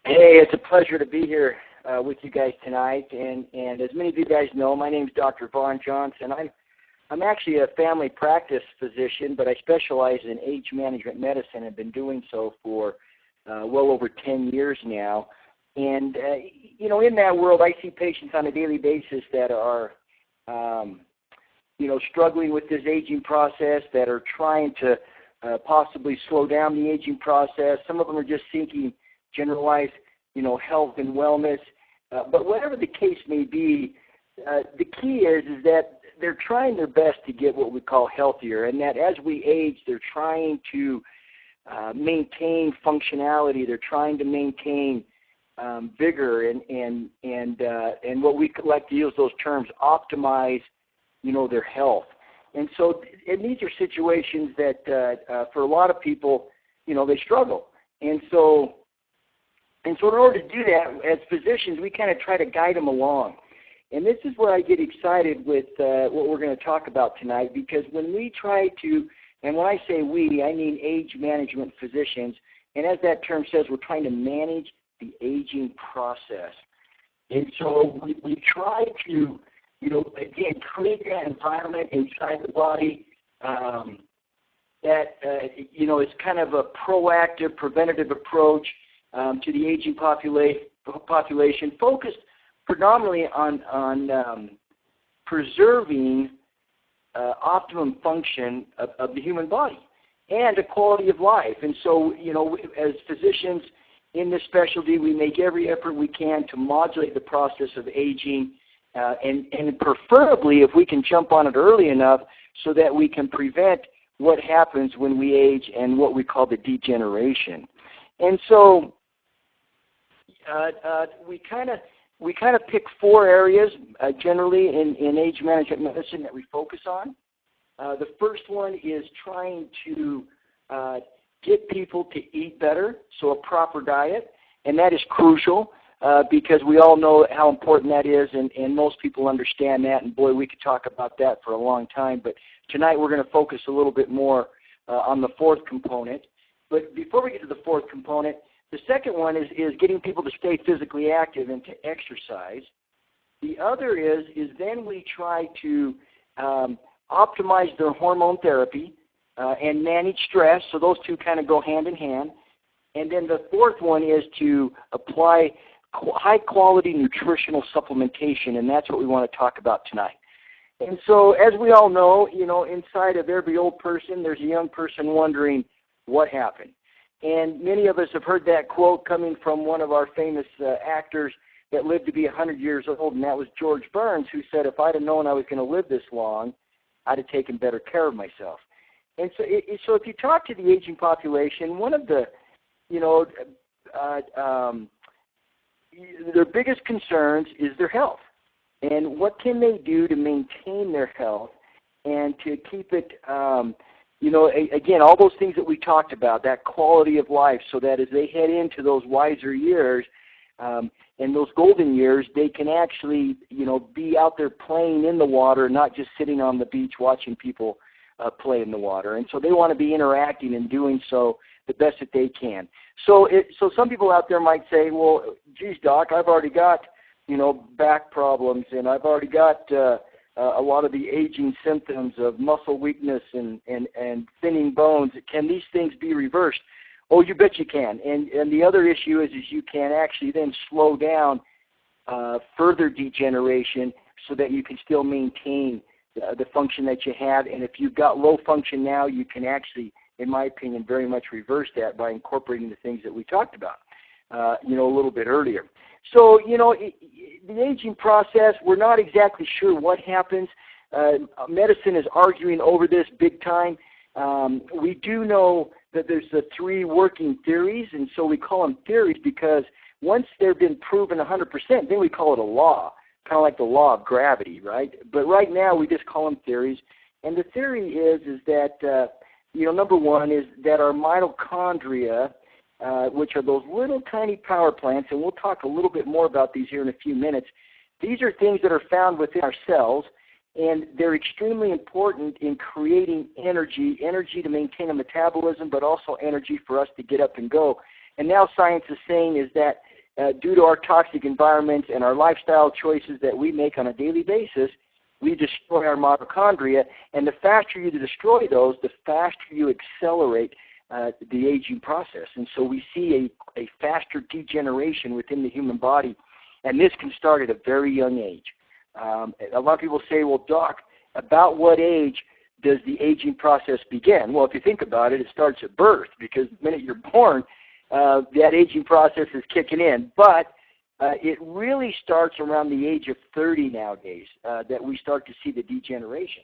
Hey, it's a pleasure to be here with you guys tonight. And as many of you guys know, my name is Dr. Vaughn Johnson. I'm actually a family practice physician, but I specialize in age management medicine. I've been doing so for well over 10 years now. And, in that world, I see patients on a daily basis that are, struggling with this aging process, that are trying to possibly slow down the aging process. Some of them are just seeking generalized, health and wellness. But whatever the case may be, the key is that they're trying their best to get what we call healthier, and that as we age, they're trying to maintain functionality. They're trying to maintain vigor and what we like to use those terms, optimize, their health. And so, and these are situations that for a lot of people, they struggle. And so in order to do that, as physicians, we kind of try to guide them along. And this is where I get excited with what we're going to talk about tonight, because when we try to, and when I say we, I mean age management physicians, and as that term says, we're trying to manage the aging process. And so we try to, again, create that environment inside the body that, is kind of a proactive, preventative approach to the aging population, focused predominantly on preserving optimum function of the human body and a quality of life. And so, as physicians in this specialty, we make every effort we can to modulate the process of aging, and preferably if we can jump on it early enough so that we can prevent what happens when we age and what we call the degeneration. And so we kind of pick four areas generally in age management medicine that we focus on. The first one is trying to get people to eat better, so a proper diet, and that is crucial because we all know how important that is, and most people understand that, and boy, we could talk about that for a long time, but tonight we're going to focus a little bit more on the fourth component. But before we get to the fourth component, the second one is getting people to stay physically active and to exercise. The other is then we try to optimize their hormone therapy and manage stress, so those two kind of go hand in hand. And then the fourth one is to apply high-quality nutritional supplementation, and that's what we want to talk about tonight. And so as we all know, inside of every old person, there's a young person wondering what happened. And many of us have heard that quote coming from one of our famous actors that lived to be 100 years old, and that was George Burns, who said, if I'd have known I was going to live this long, I'd have taken better care of myself. And so, so if you talk to the aging population, one of the, their biggest concerns is their health. And what can they do to maintain their health and to keep it, again, all those things that we talked about, that quality of life, so that as they head into those wiser years and those golden years, they can actually, be out there playing in the water, not just sitting on the beach watching people play in the water. And so they want to be interacting and doing so the best that they can. So some people out there might say, well, geez, Doc, I've already got, back problems, and I've already got a lot of the aging symptoms of muscle weakness and thinning bones. Can these things be reversed? Oh, you bet you can. And the other issue is you can actually then slow down further degeneration so that you can still maintain the function that you have. And if you've got low function now, you can actually, in my opinion, very much reverse that by incorporating the things that we talked about, a little bit earlier. So, the aging process, we're not exactly sure what happens. Medicine is arguing over this big time. We do know that there's the three working theories, and so we call them theories because once they've been proven 100%, then we call it a law, kind of like the law of gravity, right? But right now we just call them theories. And the theory is that, number one is that our mitochondria, which are those little tiny power plants, and we'll talk a little bit more about these here in a few minutes. These are things that are found within our cells, and they're extremely important in creating energy to maintain a metabolism, but also energy for us to get up and go. And now science is saying is that due to our toxic environments and our lifestyle choices that we make on a daily basis, we destroy our mitochondria, and the faster you destroy those, the faster you accelerate the aging process. And so we see a faster degeneration within the human body, and this can start at a very young age. A lot of people say, well, Doc, about what age does the aging process begin? Well, if you think about it, it starts at birth, because the minute you're born, that aging process is kicking in. But it really starts around the age of 30 nowadays that we start to see the degeneration.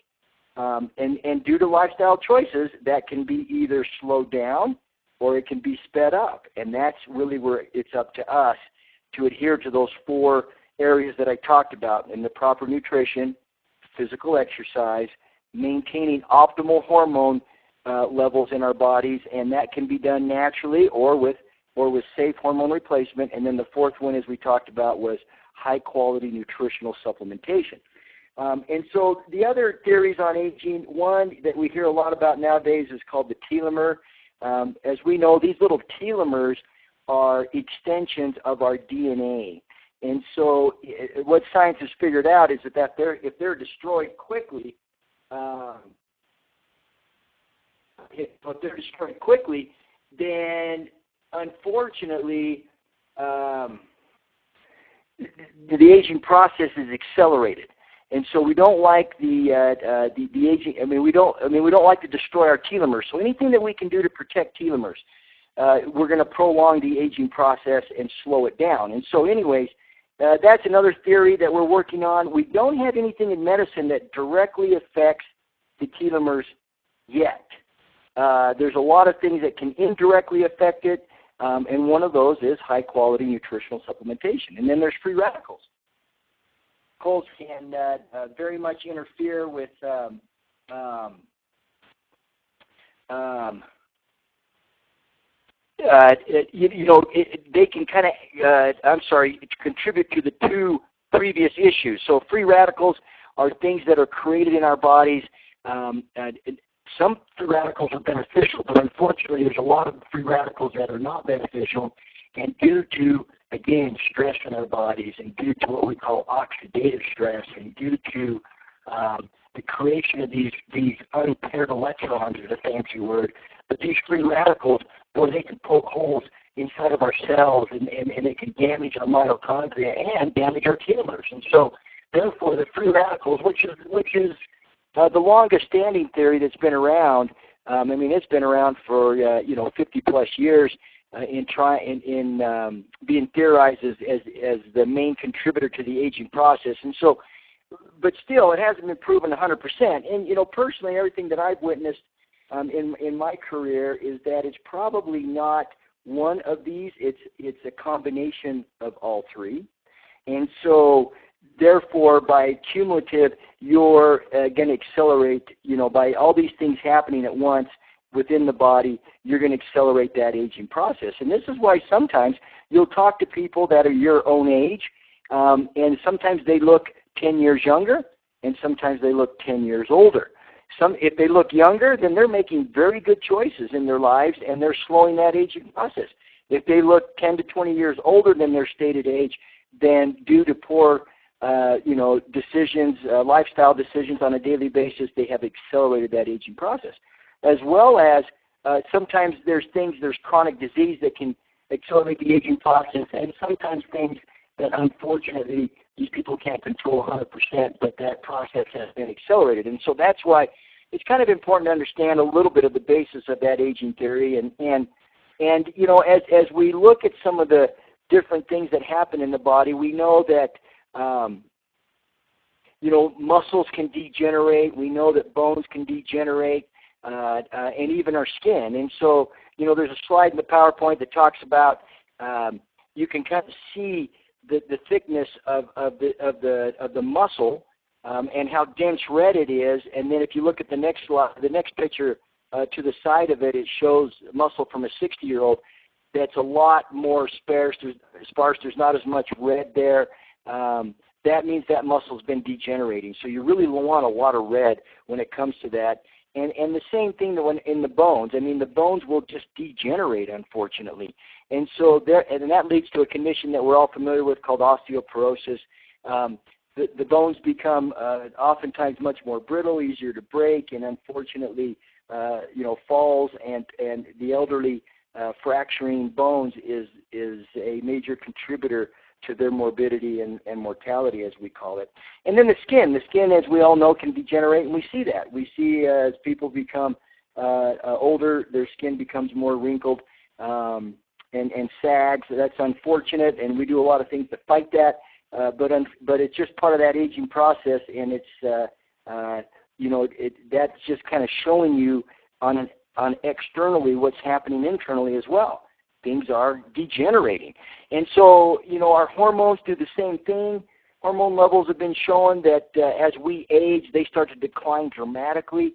And due to lifestyle choices, that can be either slowed down or it can be sped up. And that's really where it's up to us to adhere to those 4 areas that I talked about, in the proper nutrition, physical exercise, maintaining optimal hormone levels in our bodies, and that can be done naturally or with safe hormone replacement. And then the 4th one, as we talked about, was high-quality nutritional supplementation. And so the other theories on aging, one that we hear a lot about nowadays is called the telomere. As we know, these little telomeres are extensions of our DNA. And so what science has figured out is that if they're destroyed quickly, then unfortunately the aging process is accelerated. And so we don't like the aging. We don't like to destroy our telomeres. So anything that we can do to protect telomeres, we're going to prolong the aging process and slow it down. And so, anyways, that's another theory that we're working on. We don't have anything in medicine that directly affects the telomeres yet. There's a lot of things that can indirectly affect it, and one of those is high-quality nutritional supplementation. And then there's free radicals. Radicals can very much interfere with they can kind of, contribute to the 2 previous issues. So free radicals are things that are created in our bodies. Some free radicals are beneficial, but unfortunately there's a lot of free radicals that are not beneficial, and due to, again, stress in our bodies, and due to what we call oxidative stress, and due to the creation of these unpaired electrons, is a fancy word, but these free radicals, boy, they can poke holes inside of our cells, and they can damage our mitochondria and damage our telomeres. And so, therefore, the free radicals, which is the longest standing theory that's been around, it's been around for 50+ years in being theorized as the main contributor to the aging process. And so, but still, it hasn't been proven 100%. And personally, everything that I've witnessed in my career is that it's probably not one of these. It's a combination of all 3. And so, therefore, by cumulative, you're going to accelerate, by all these things happening at once within the body, you're going to accelerate that aging process. And this is why sometimes you'll talk to people that are your own age, and sometimes they look 10 years younger, and sometimes they look 10 years older. If they look younger, then they're making very good choices in their lives, and they're slowing that aging process. If they look 10 to 20 years older than their stated age, then due to poor decisions, lifestyle decisions on a daily basis, they have accelerated that aging process. As well as sometimes there's chronic disease that can accelerate the aging process, and sometimes things that unfortunately these people can't control 100%, but that process has been accelerated. And so that's why it's kind of important to understand a little bit of the basis of that aging theory. And as we look at some of the different things that happen in the body, we know that muscles can degenerate. We know that bones can degenerate, and even our skin. And so, there's a slide in the PowerPoint that talks about you can kind of see the thickness of the muscle and how dense red it is. And then if you look at the next slide, the next picture to the side of it, it shows muscle from a 60-year-old that's a lot more sparse. There's not as much red there. That means that muscle's been degenerating. So you really want a lot of red when it comes to that. And the same thing that when in the bones. I mean, the bones will just degenerate, unfortunately. And so and that leads to a condition that we're all familiar with called osteoporosis. The bones become oftentimes much more brittle, easier to break, and unfortunately, falls and the elderly fracturing bones is a major contributor to their morbidity and mortality, as we call it. And then the skin, as we all know, can degenerate, and we see that. We see as people become older, their skin becomes more wrinkled and sags. That's unfortunate, and we do a lot of things to fight that. But it's just part of that aging process, and it's that's just kind of showing you on externally what's happening internally as well. Things are degenerating. And so, our hormones do the same thing. Hormone levels have been shown that as we age, they start to decline dramatically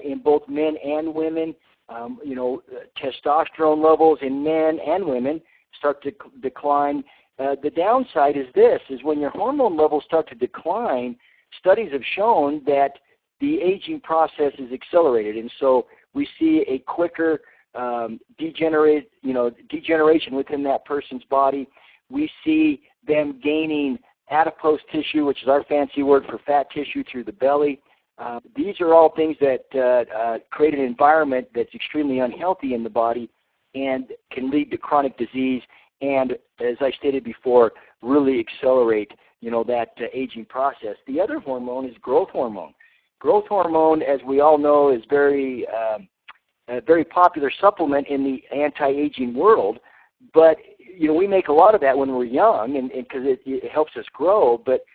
in both men and women. Testosterone levels in men and women start to decline. The downside is when your hormone levels start to decline, studies have shown that the aging process is accelerated. And so we see a quicker degeneration within that person's body. We see them gaining adipose tissue, which is our fancy word for fat tissue through the belly. These are all things that create an environment that's extremely unhealthy in the body and can lead to chronic disease and, as I stated before, really accelerate, that aging process. The other hormone is growth hormone. Growth hormone, as we all know, is a very popular supplement in the anti-aging world, but we make a lot of that when we're young, and because it helps us grow, but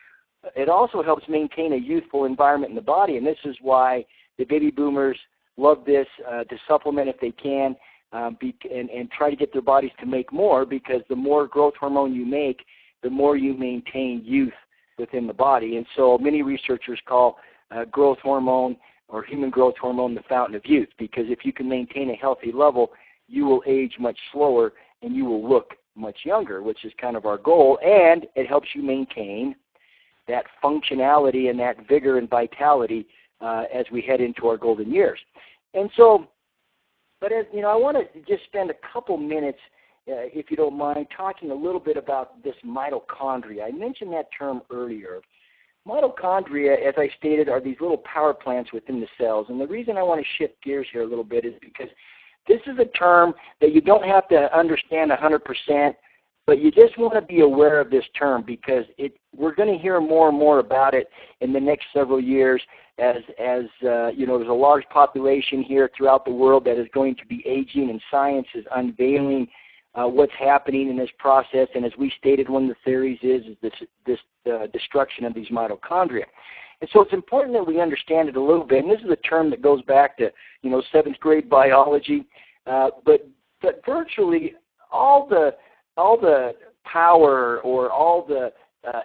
it also helps maintain a youthful environment in the body, and this is why the baby boomers love this to supplement if they can, and try to get their bodies to make more, because the more growth hormone you make, the more you maintain youth within the body. And so many researchers call growth hormone or human growth hormone the fountain of youth, because if you can maintain a healthy level, you will age much slower and you will look much younger, which is kind of our goal, and it helps you maintain that functionality and that vigor and vitality as we head into our golden years. And so, but as I want to just spend a couple minutes, if you don't mind, talking a little bit about this mitochondria. I mentioned that term earlier. Mitochondria, as I stated, are these little power plants within the cells. And the reason I want to shift gears here a little bit is because this is a term that you don't have to understand 100%, but you just want to be aware of this term, because we're going to hear more and more about it in the next several years as there's a large population here throughout the world that is going to be aging, and science is unveiling what's happening in this process. And as we stated, one of the theories is this destruction of these mitochondria. And so it's important that we understand it a little bit. And this is a term that goes back to 7th grade biology. But virtually all the power or all the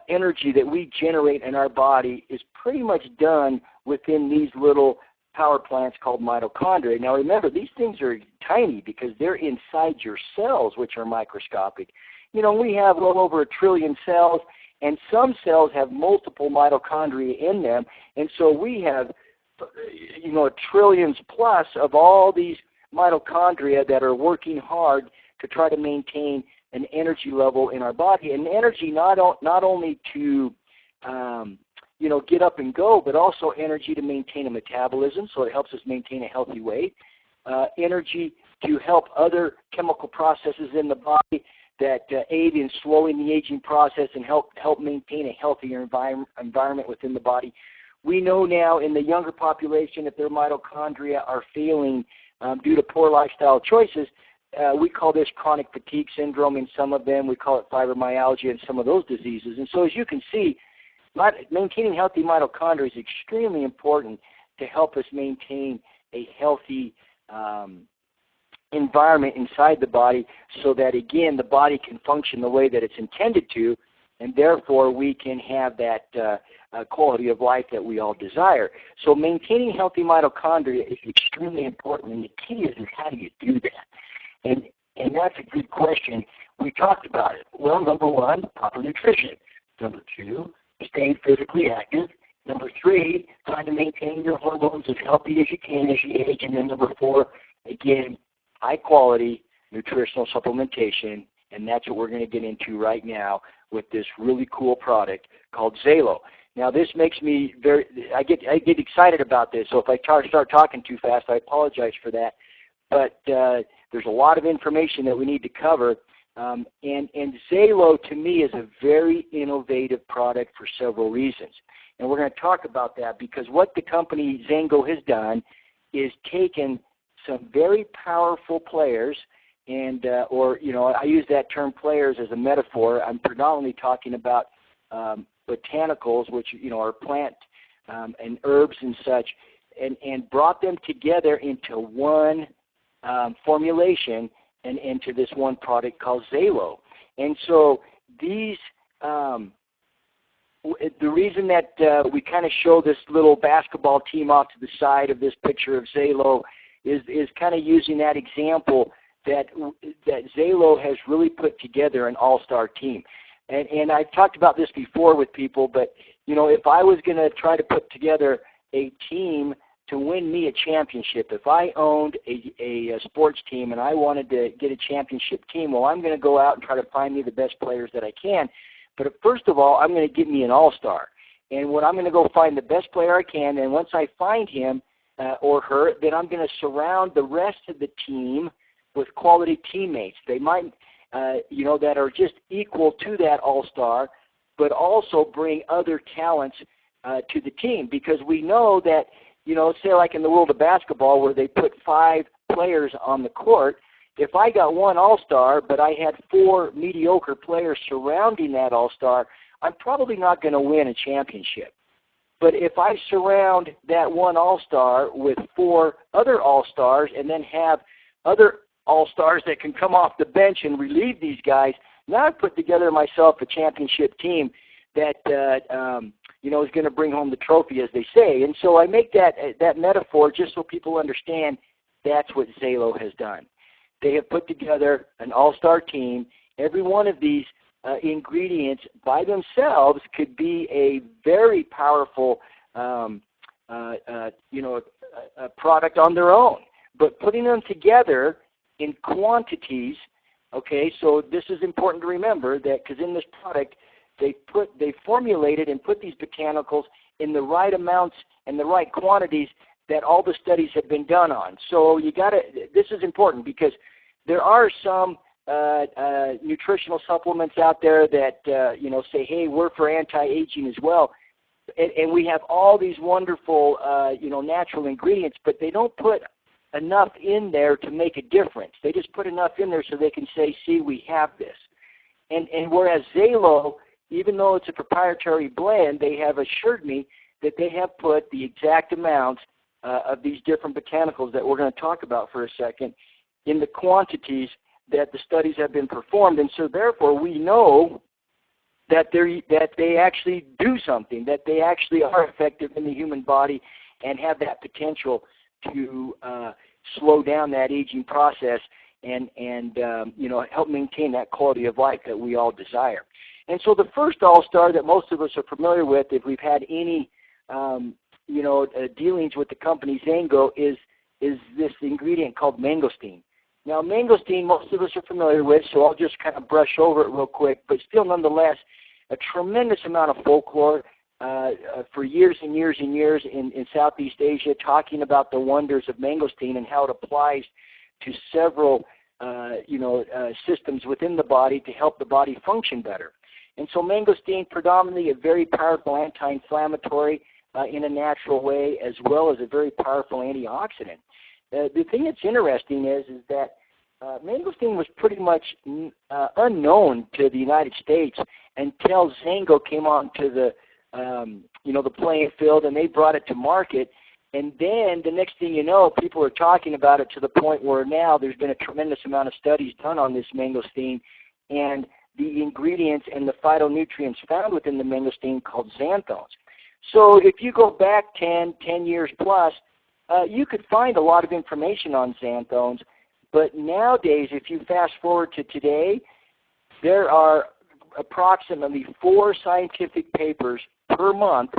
energy that we generate in our body is pretty much done within these little power plants called mitochondria. Now remember, these things are tiny because they're inside your cells, which are microscopic. We have well over 1 trillion cells, and some cells have multiple mitochondria in them, and so we have trillions plus of all these mitochondria that are working hard to try to maintain an energy level in our body, and energy not only to get up and go, but also energy to maintain a metabolism, so it helps us maintain a healthy weight. Energy to help other chemical processes in the body that aid in slowing the aging process and help maintain a healthier environment within the body. We know now in the younger population that their mitochondria are failing due to poor lifestyle choices. We call this chronic fatigue syndrome in some of them. We call it fibromyalgia in some of those diseases. And so as you can see, maintaining healthy mitochondria is extremely important to help us maintain a healthy environment inside the body, so that, again, the body can function the way that it's intended to, and therefore we can have that quality of life that we all desire. So maintaining healthy mitochondria is extremely important, and the key is how do you do that? And that's a good question. We talked about it. Well, number one, proper nutrition. Number two, staying physically active. Number 3, trying to maintain your hormones as healthy as you can as you age. And then number 4, again, high quality nutritional supplementation, and that's what we're going to get into right now with this really cool product called XALO. Now, this makes me I get excited about this, so if I start talking too fast, I apologize for that. But there's a lot of information that we need to cover, and XALO, to me, is a very innovative product for several reasons. And we're going to talk about that because what the company Zango has done is taken some very powerful players, and I use that term players as a metaphor. I'm predominantly talking about botanicals, which are plant and herbs and such, and brought them together into one formulation and into this one product called XALO. And so these, the reason that we kind of show this little basketball team off to the side of this picture of XALO is kind of using that example that XALO has really put together an all-star team. And I've talked about this before with people, but, if I was going to try to put together a team to win me a championship, if I owned a sports team and I wanted to get a championship team, well, I'm going to go out and try to find me the best players that I can. But first of all, I'm going to get me an all-star. And when I'm going to go find the best player I can, and once I find him or her, then I'm going to surround the rest of the team with quality teammates. They might, that are just equal to that all-star, but also bring other talents to the team. Because we know that, say like in the world of basketball where they put 5 players on the court, if I got one all-star, but I had 4 mediocre players surrounding that all-star, I'm probably not going to win a championship. But if I surround that one all-star with 4 other all-stars and then have other all-stars that can come off the bench and relieve these guys, now I've put together myself a championship team that is going to bring home the trophy, as they say. And so I make that metaphor just so people understand that's what XALO has done. They have put together an all-star team. Every one of these ingredients by themselves could be a very powerful product on their own. But putting them together in quantities, okay, so this is important to remember that because in this product they formulated and put these botanicals in the right amounts and the right quantities that all the studies have been done on. So this is important because there are some nutritional supplements out there that say, hey, we're for anti-aging as well, and we have all these wonderful natural ingredients, but they don't put enough in there to make a difference. They just put enough in there so they can say, see, we have this. And whereas XALO, even though it's a proprietary blend, they have assured me that they have put the exact amounts of these different botanicals that we're going to talk about for a second in the quantities that the studies have been performed. And so therefore we know that they actually do something, that they actually are effective in the human body and have that potential to slow down that aging process and help maintain that quality of life that we all desire. And so the first all-star that most of us are familiar with, if we've had any dealings with the company Zango, is this ingredient called mangosteen. Now, mangosteen, most of us are familiar with, so I'll just kind of brush over it real quick, but still nonetheless a tremendous amount of folklore for years and years and years in Southeast Asia, talking about the wonders of mangosteen and how it applies to several systems within the body to help the body function better. And so mangosteen, predominantly a very powerful anti-inflammatory in a natural way, as well as a very powerful antioxidant. The thing that's interesting is that mangosteen was pretty much unknown to the United States until Zango came onto the playing field and they brought it to market. And then the next thing you know, people are talking about it to the point where now there's been a tremendous amount of studies done on this mangosteen and the ingredients and the phytonutrients found within the mangosteen called xanthones. So if you go back 10 years plus, you could find a lot of information on xanthones, but nowadays, if you fast forward to today, there are approximately 4 scientific papers per month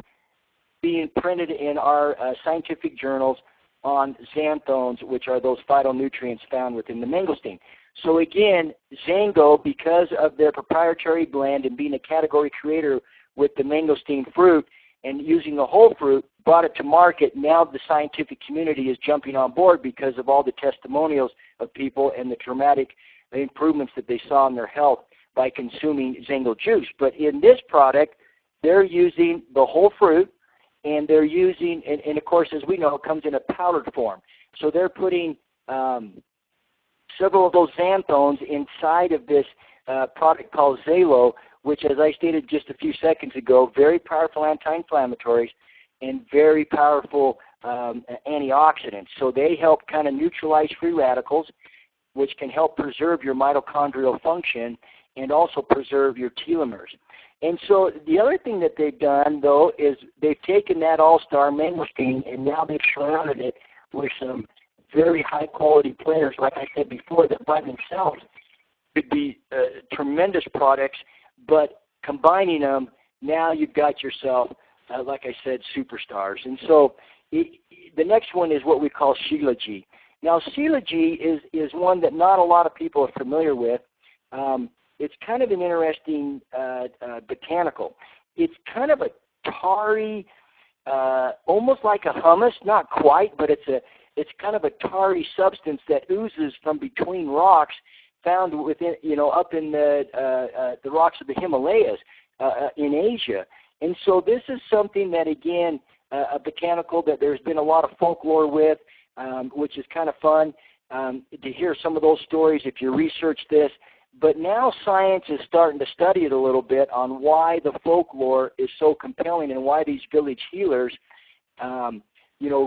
being printed in our scientific journals on xanthones, which are those phytonutrients found within the mangosteen. So again, Xango, because of their proprietary blend and being a category creator with the mangosteen fruit and using the whole fruit, brought it to market. Now the scientific community is jumping on board because of all the testimonials of people and the dramatic improvements that they saw in their health by consuming Xango juice. But in this product, they're using the whole fruit, and they're using, and of course, as we know, it comes in a powdered form. So they're putting several of those xanthones inside of this product called XALO, which, as I stated just a few seconds ago, very powerful anti-inflammatories and very powerful antioxidants. So they help kind of neutralize free radicals, which can help preserve your mitochondrial function and also preserve your telomeres. And so the other thing that they've done, though, is they've taken that all-star mangosteen and now they've surrounded it with some very high-quality players, like I said before, that by themselves could be tremendous products, but combining them, now you've got yourself, like I said, superstars. And so the next one is what we call Shilajit. Now, Shilajit is one that not a lot of people are familiar with. It's kind of an interesting botanical. It's kind of a tarry, almost like a hummus, not quite, but it's kind of a tarry substance that oozes from between rocks found within, up in the rocks of the Himalayas in Asia. And so this is something that, again, a botanical that there's been a lot of folklore with, which is kind of fun to hear some of those stories if you research this. But now science is starting to study it a little bit on why the folklore is so compelling and why these village healers,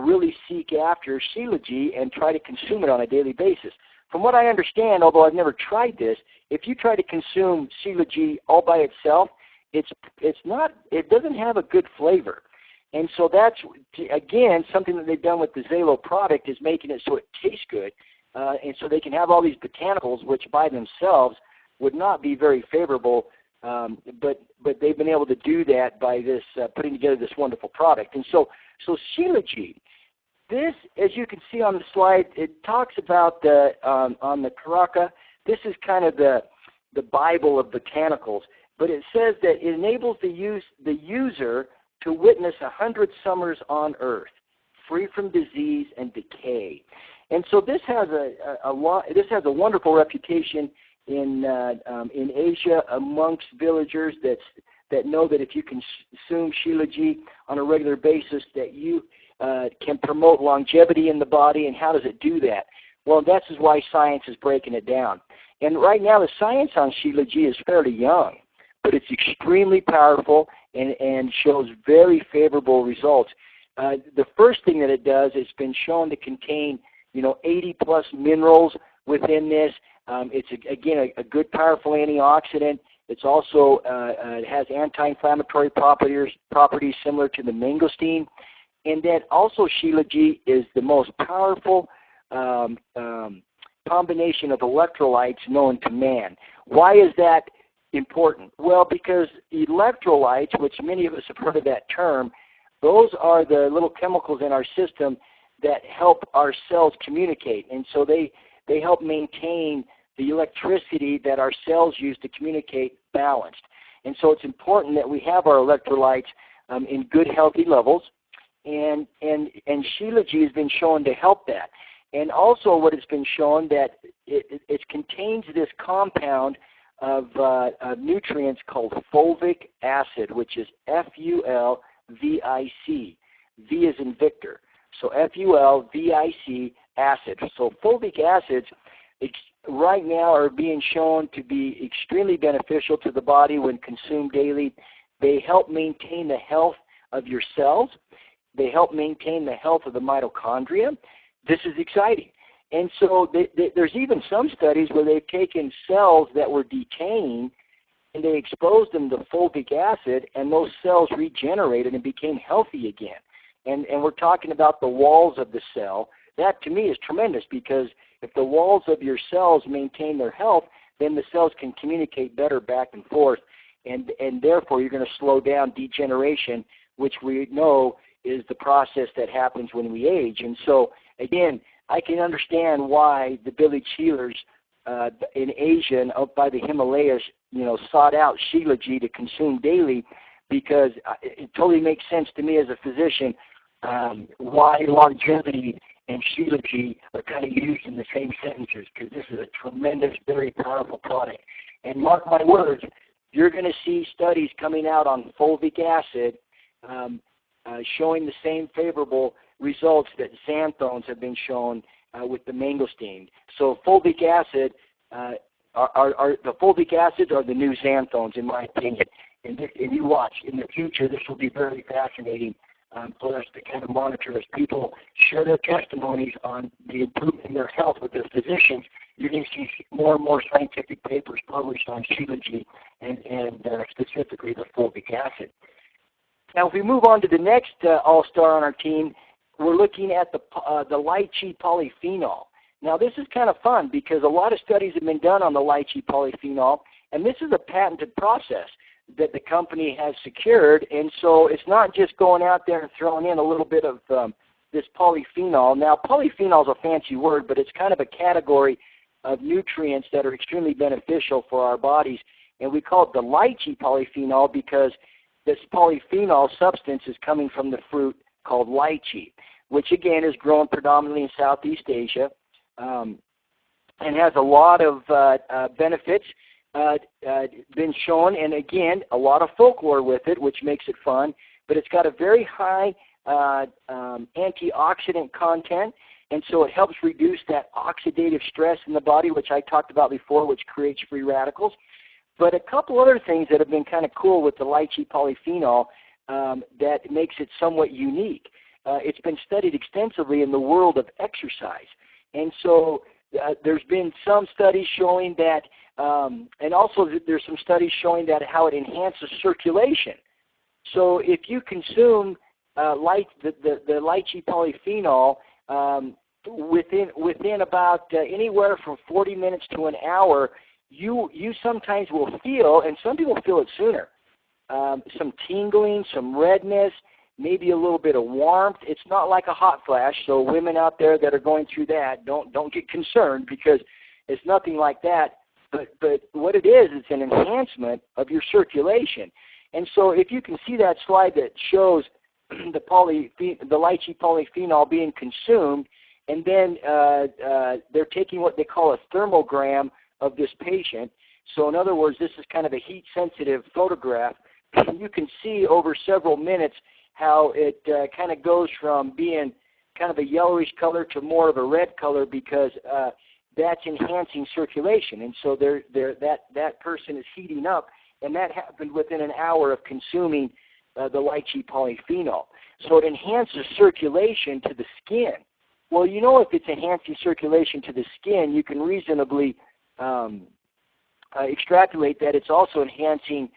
really seek after Shilajit and try to consume it on a daily basis. From what I understand, although I've never tried this, if you try to consume Shilajit all by itself, it doesn't have a good flavor. And so that's, again, something that they've done with the XALO product is making it so it tastes good. And so they can have all these botanicals, which by themselves would not be very favorable, but they've been able to do that by this putting together this wonderful product. And so Shilajit, this, as you can see on the slide, it talks about on the Karaka. This is kind of the Bible of botanicals, but it says that it enables the user to witness 100 summers on Earth, free from disease and decay. And so this has a wonderful reputation in Asia amongst villagers that know that if you consume Shilajit on a regular basis, that you can promote longevity in the body. And how does it do that? Well, that's why science is breaking it down. And right now the science on Shilajit is fairly young, but it's extremely powerful and shows very favorable results. The first thing that it does, it's been shown to contain 80-plus minerals within this. It's, again, a good, powerful antioxidant. It's also, it has anti-inflammatory properties similar to the mangosteen. And then also Shilajit is the most powerful combination of electrolytes known to man. Why is that important? Well, because electrolytes, which many of us have heard of that term, those are the little chemicals in our system that help our cells communicate. And so they help maintain the electricity that our cells use to communicate balanced. And so it's important that we have our electrolytes in good, healthy levels. And Shilajit has been shown to help that. And also what it's been shown that it contains this compound of nutrients called fulvic acid, which is F-U-L-V-I-C. V is in Victor. So F-U-L-V-I-C acid. So fulvic acids right now are being shown to be extremely beneficial to the body when consumed daily. They help maintain the health of your cells. They help maintain the health of the mitochondria. This is exciting. And so there's even some studies where they've taken cells that were decaying and they exposed them to fulvic acid, and those cells regenerated and became healthy again. And we're talking about the walls of the cell. That, to me, is tremendous because if the walls of your cells maintain their health, then the cells can communicate better back and forth, and therefore you're going to slow down degeneration, which we know is the process that happens when we age. And so, again, I can understand why the village healers in Asia and up by the Himalayas, sought out Shilajit to consume daily, because it totally makes sense to me as a physician why longevity and Shilajit are kind of used in the same sentences, because this is a tremendous, very powerful product. And mark my words, you're going to see studies coming out on fulvic acid showing the same favorable results that xanthones have been shown with the mangosteen. So fulvic acid, the fulvic acids are the new xanthones, in my opinion. And you watch, in the future, this will be very fascinating for us to kind of monitor as people share their testimonies on the improvement in their health with their physicians. You're going to see more and more scientific papers published on Shilajit and specifically the fulvic acid. Now, if we move on to the next all-star on our team, we're looking at the lychee polyphenol. Now, this is kind of fun because a lot of studies have been done on the lychee polyphenol, and this is a patented process that the company has secured. And so it's not just going out there and throwing in a little bit of this polyphenol. Now, polyphenol is a fancy word, but it's kind of a category of nutrients that are extremely beneficial for our bodies. And we call it the lychee polyphenol because this polyphenol substance is coming from the fruit called lychee, which again is grown predominantly in Southeast Asia and has a lot of benefits been shown, and again, a lot of folklore with it, which makes it fun, but it's got a very high antioxidant content, and so it helps reduce that oxidative stress in the body, which I talked about before, which creates free radicals. But a couple other things that have been kind of cool with the lychee polyphenol that makes it somewhat unique. It's been studied extensively in the world of exercise. And so there's been some studies showing that, and also there's some studies showing that how it enhances circulation. So if you consume the lychee polyphenol within about anywhere from 40 minutes to an hour, you sometimes will feel, and some people feel it sooner, some tingling, some redness, maybe a little bit of warmth. It's not like a hot flash, so women out there that are going through that, don't get concerned because it's nothing like that. But what it is, it's an enhancement of your circulation. And so if you can see that slide that shows the lychee polyphenol being consumed, and then they're taking what they call a thermogram of this patient. So in other words, this is kind of a heat-sensitive photograph. You can see over several minutes how it kind of goes from being kind of a yellowish color to more of a red color because that's enhancing circulation. And so that person is heating up, and that happened within an hour of consuming the lychee polyphenol. So it enhances circulation to the skin. Well, if it's enhancing circulation to the skin, you can reasonably extrapolate that it's also enhancing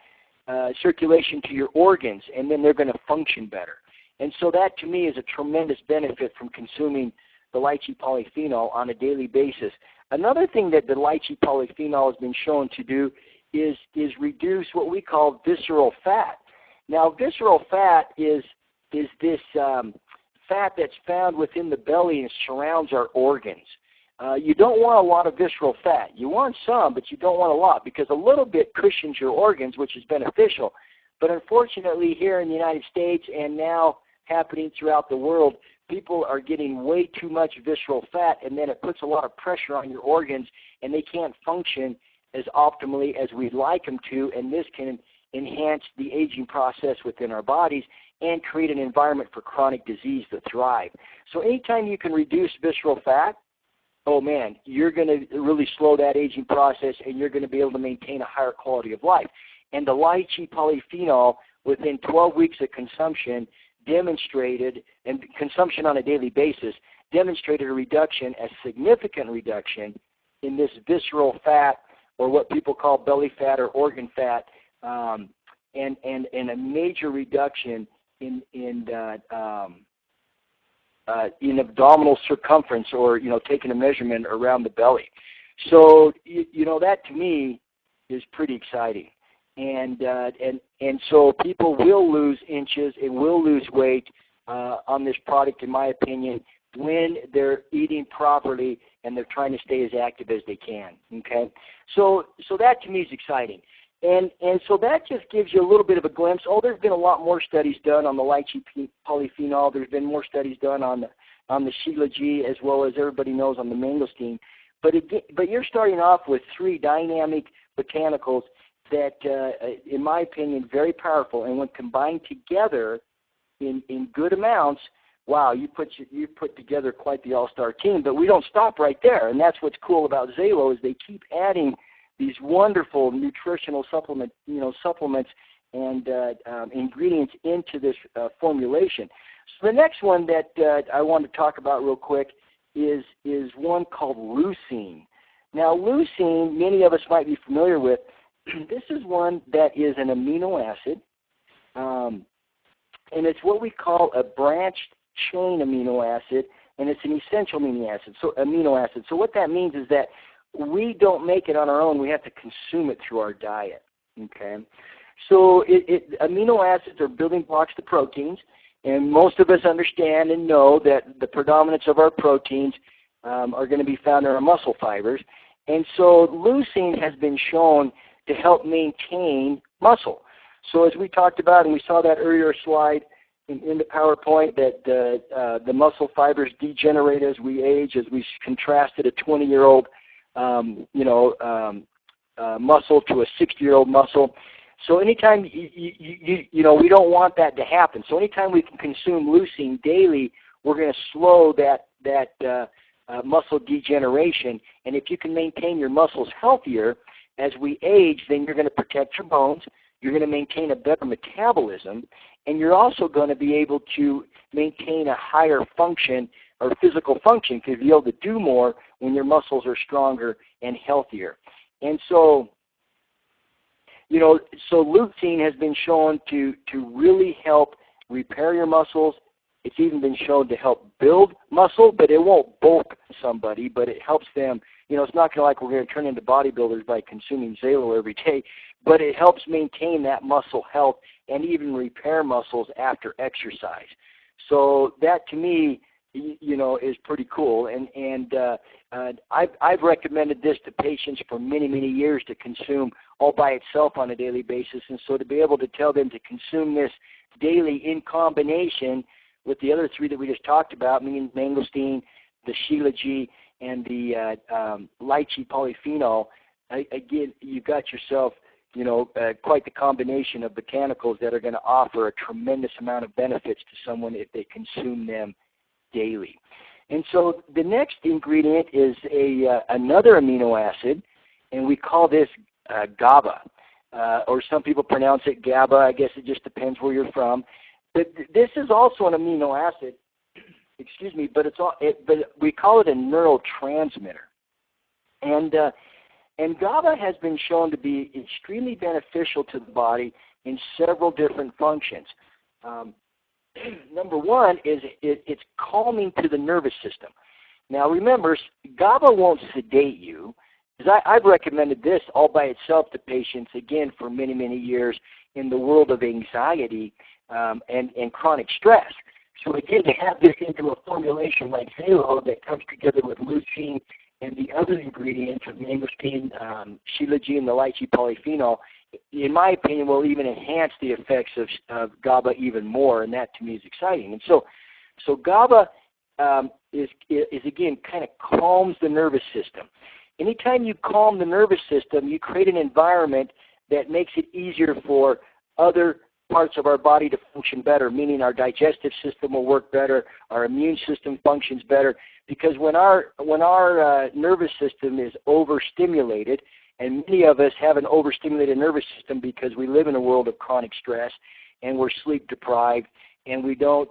circulation to your organs, and then they're going to function better. And so that, to me, is a tremendous benefit from consuming the lychee polyphenol on a daily basis. Another thing that the lychee polyphenol has been shown to do is reduce what we call visceral fat. Now, visceral fat is this fat that's found within the belly and surrounds our organs. You don't want a lot of visceral fat. You want some, but you don't want a lot because a little bit cushions your organs, which is beneficial. But unfortunately, here in the United States and now happening throughout the world, people are getting way too much visceral fat, and then it puts a lot of pressure on your organs, and they can't function as optimally as we'd like them to, and this can enhance the aging process within our bodies and create an environment for chronic disease to thrive. So anytime you can reduce visceral fat, oh man, you're going to really slow that aging process, and you're going to be able to maintain a higher quality of life. And the lychee polyphenol, within 12 weeks of consumption, demonstrated, and consumption on a daily basis, demonstrated a reduction, a significant reduction in this visceral fat, or what people call belly fat or organ fat, and a major reduction in abdominal circumference, or taking a measurement around the belly. So that to me is pretty exciting, and so people will lose inches and will lose weight on this product, in my opinion, when they're eating properly and they're trying to stay as active as they can. Okay, so that to me is exciting, and so that just gives you a little bit of a glimpse. Oh, there's been a lot more studies done on the lychee polyphenol. There's been more studies done on the Shilajit, as well as everybody knows on the mangosteen. But you're starting off with three dynamic botanicals that, in my opinion, very powerful, and when combined together in good amounts, wow, you put together quite the all-star team. But we don't stop right there, and that's what's cool about XALO is they keep adding these wonderful nutritional supplements and ingredients into this formulation. So the next one that I want to talk about real quick is one called leucine. Now, leucine, many of us might be familiar with. This is one that is an amino acid, and it's what we call a branched chain amino acid, and it's an essential amino acid. So what that means is that we don't make it on our own. We have to consume it through our diet. Okay, so amino acids are building blocks to proteins, and most of us understand and know that the predominance of our proteins are going to be found in our muscle fibers, and so leucine has been shown to help maintain muscle. So as we talked about, and we saw that earlier slide in the PowerPoint, that the muscle fibers degenerate as we age, as we contrasted a 20-year-old muscle to a 60-year-old muscle. So anytime, we don't want that to happen. So anytime we can consume leucine daily, we're going to slow that muscle degeneration. And if you can maintain your muscles healthier as we age, then you're going to protect your bones, you're going to maintain a better metabolism, and you're also going to be able to maintain a higher function or physical function because you'll be able to do more when your muscles are stronger and healthier. And so, so leucine has been shown to really help repair your muscles. It's even been shown to help build muscle, but it won't bulk somebody, but it helps them. It's not like we're going to turn into bodybuilders by consuming XALO every day, but it helps maintain that muscle health and even repair muscles after exercise. So that, to me, is pretty cool. And I've recommended this to patients for many, many years to consume all by itself on a daily basis. And so to be able to tell them to consume this daily in combination with the other three that we just talked about, meaning mangosteen, the Shilajit, and the lychee polyphenol, again, you've got yourself, quite the combination of botanicals that are going to offer a tremendous amount of benefits to someone if they consume them daily. And so the next ingredient is another amino acid, and we call this GABA, or some people pronounce it GABA. I guess it just depends where you're from. But this is also an amino acid, but we call it a neurotransmitter. And GABA has been shown to be extremely beneficial to the body in several different functions. Number one is it's calming to the nervous system. Now remember, GABA won't sedate you, because I've recommended this all by itself to patients, again, for many, many years in the world of anxiety and chronic stress. So again, to have this into a formulation like XALO that comes together with leucine and the other ingredients of mangosteen, Shilajit, and the lychee polyphenol, in my opinion, will even enhance the effects of GABA even more, and that to me is exciting. And so GABA is again kind of calms the nervous system. Anytime you calm the nervous system, you create an environment that makes it easier for other parts of our body to function better, meaning our digestive system will work better, our immune system functions better, because when our nervous system is overstimulated, and many of us have an overstimulated nervous system because we live in a world of chronic stress and we're sleep deprived and we don't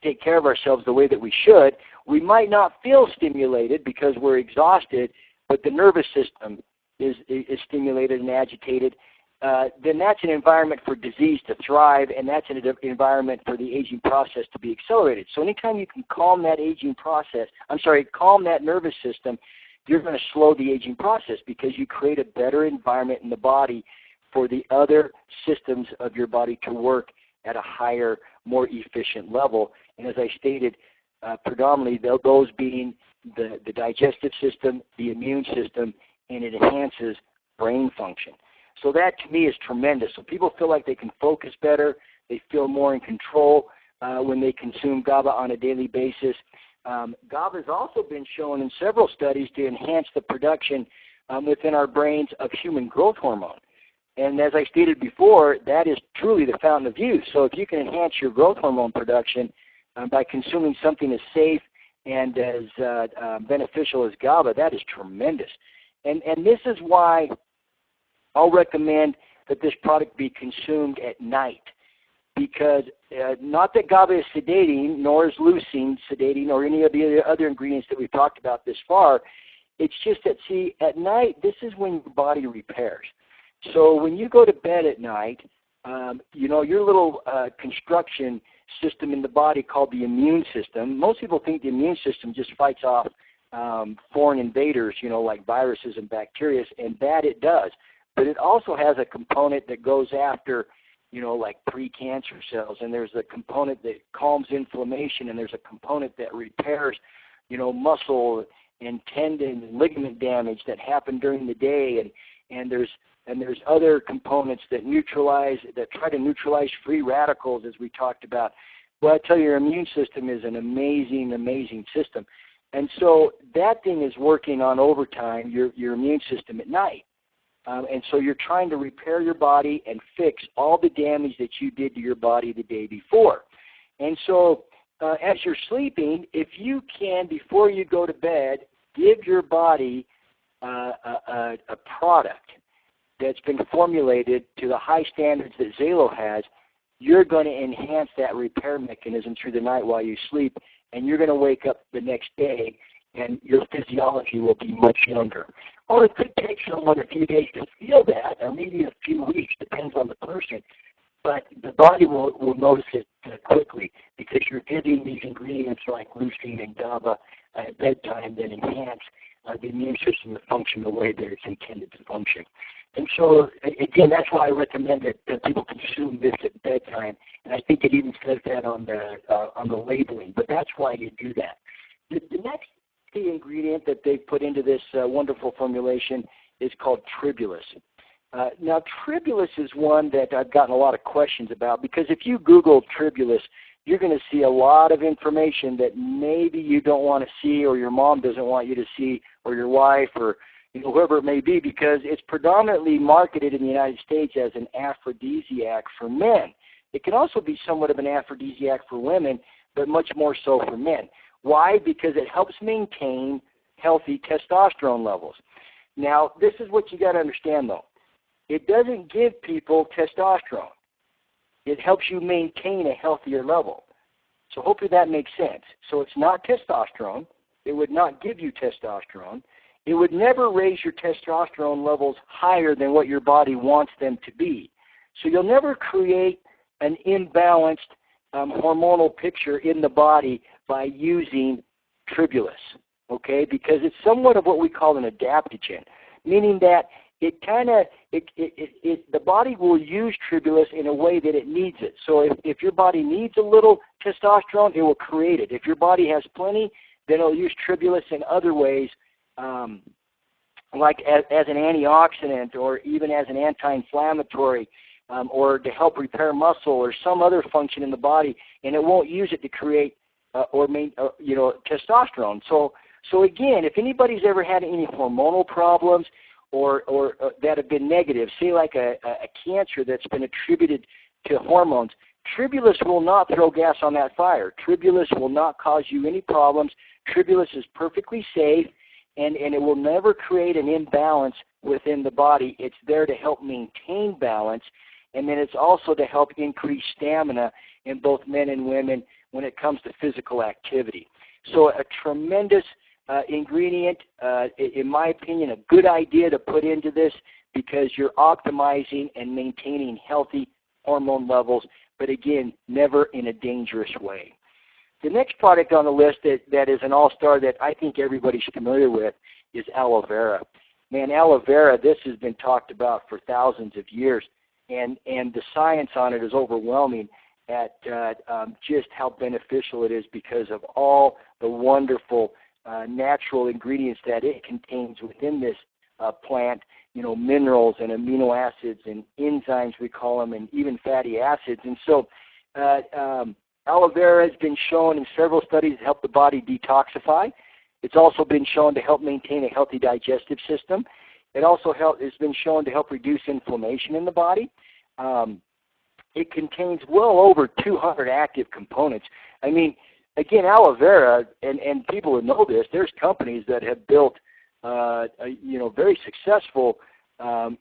take care of ourselves the way that we should, we might not feel stimulated because we're exhausted, but the nervous system is stimulated and agitated. Then that's an environment for disease to thrive, and that's an environment for the aging process to be accelerated. So anytime you can calm that calm that nervous system, you're going to slow the aging process because you create a better environment in the body for the other systems of your body to work at a higher more efficient level. And as I stated, predominantly those being the digestive system, the immune system, and it enhances brain function. So that to me is tremendous. So people feel like they can focus better, they feel more in control when they consume GABA on a daily basis. GABA has also been shown in several studies to enhance the production within our brains of human growth hormone. And as I stated before, that is truly the fountain of youth. So if you can enhance your growth hormone production by consuming something as safe and as beneficial as GABA, that is tremendous. And this is why I'll recommend that this product be consumed at night, because not that GABA is sedating, nor is leucine sedating, or any of the other ingredients that we've talked about this far. It's just that, see, at night, this is when your body repairs. So when you go to bed at night, your little construction system in the body called the immune system, most people think the immune system just fights off foreign invaders, like viruses and bacteria, and that it does. But it also has a component that goes after, like pre-cancer cells, and there's a component that calms inflammation, and there's a component that repairs, muscle and tendon and ligament damage that happen during the day, and there's other components that try to neutralize free radicals, as we talked about. Well, I tell you, your immune system is an amazing, amazing system. And so that thing is working on overtime, your immune system at night. And so you're trying to repair your body and fix all the damage that you did to your body the day before. And so as you're sleeping, if you can, before you go to bed, give your body a product that's been formulated to the high standards that XALO has, you're going to enhance that repair mechanism through the night while you sleep, and you're going to wake up the next day and your physiology will be much younger. Or it could take someone a few days to feel that, or maybe a few weeks, depends on the person. But the body will notice it quickly, because you're giving these ingredients like leucine and GABA at bedtime that enhance the immune system to function the way that it's intended to function. And so, again, that's why I recommend that people consume this at bedtime. And I think it even says that on the labeling. But that's why you do that. The next key ingredient that they've put into this wonderful formulation is called tribulus. Now, tribulus is one that I've gotten a lot of questions about, because if you Google tribulus, you're going to see a lot of information that maybe you don't want to see, or your mom doesn't want you to see, or your wife, or whoever it may be, because it's predominantly marketed in the United States as an aphrodisiac for men. It can also be somewhat of an aphrodisiac for women, but much more so for men. Why? Because it helps maintain healthy testosterone levels. Now, this is what you got to understand, though. It doesn't give people testosterone. It helps you maintain a healthier level. So hopefully that makes sense. So it's not testosterone. It would not give you testosterone. It would never raise your testosterone levels higher than what your body wants them to be. So you'll never create an imbalanced hormonal picture in the body by using tribulus, okay? Because it's somewhat of what we call an adaptogen, meaning that the body will use tribulus in a way that it needs it. So if your body needs a little testosterone, it will create it. If your body has plenty, then it'll use tribulus in other ways, like as an antioxidant, or even as an anti-inflammatory, or to help repair muscle, or some other function in the body, and it won't use it to create testosterone. So again, if anybody's ever had any hormonal problems, or that have been negative, say like a cancer that's been attributed to hormones, tribulus will not throw gas on that fire. Tribulus will not cause you any problems. Tribulus is perfectly safe, and it will never create an imbalance within the body. It's there to help maintain balance, and then it's also to help increase stamina in both men and women when it comes to physical activity. So a tremendous ingredient, in my opinion, a good idea to put into this, because you're optimizing and maintaining healthy hormone levels, but again, never in a dangerous way. The next product on the list that is an all-star that I think everybody's familiar with is aloe vera. Man, aloe vera, this has been talked about for thousands of years, and the science on it is overwhelming. at just how beneficial it is because of all the wonderful natural ingredients that it contains within this plant, minerals and amino acids and enzymes, we call them, and even fatty acids. And so aloe vera has been shown in several studies to help the body detoxify. It's also been shown to help maintain a healthy digestive system. It also has been shown to help reduce inflammation in the body. It contains well over 200 active components. I mean, again, aloe vera, and people who know this, there's companies that have built, very successful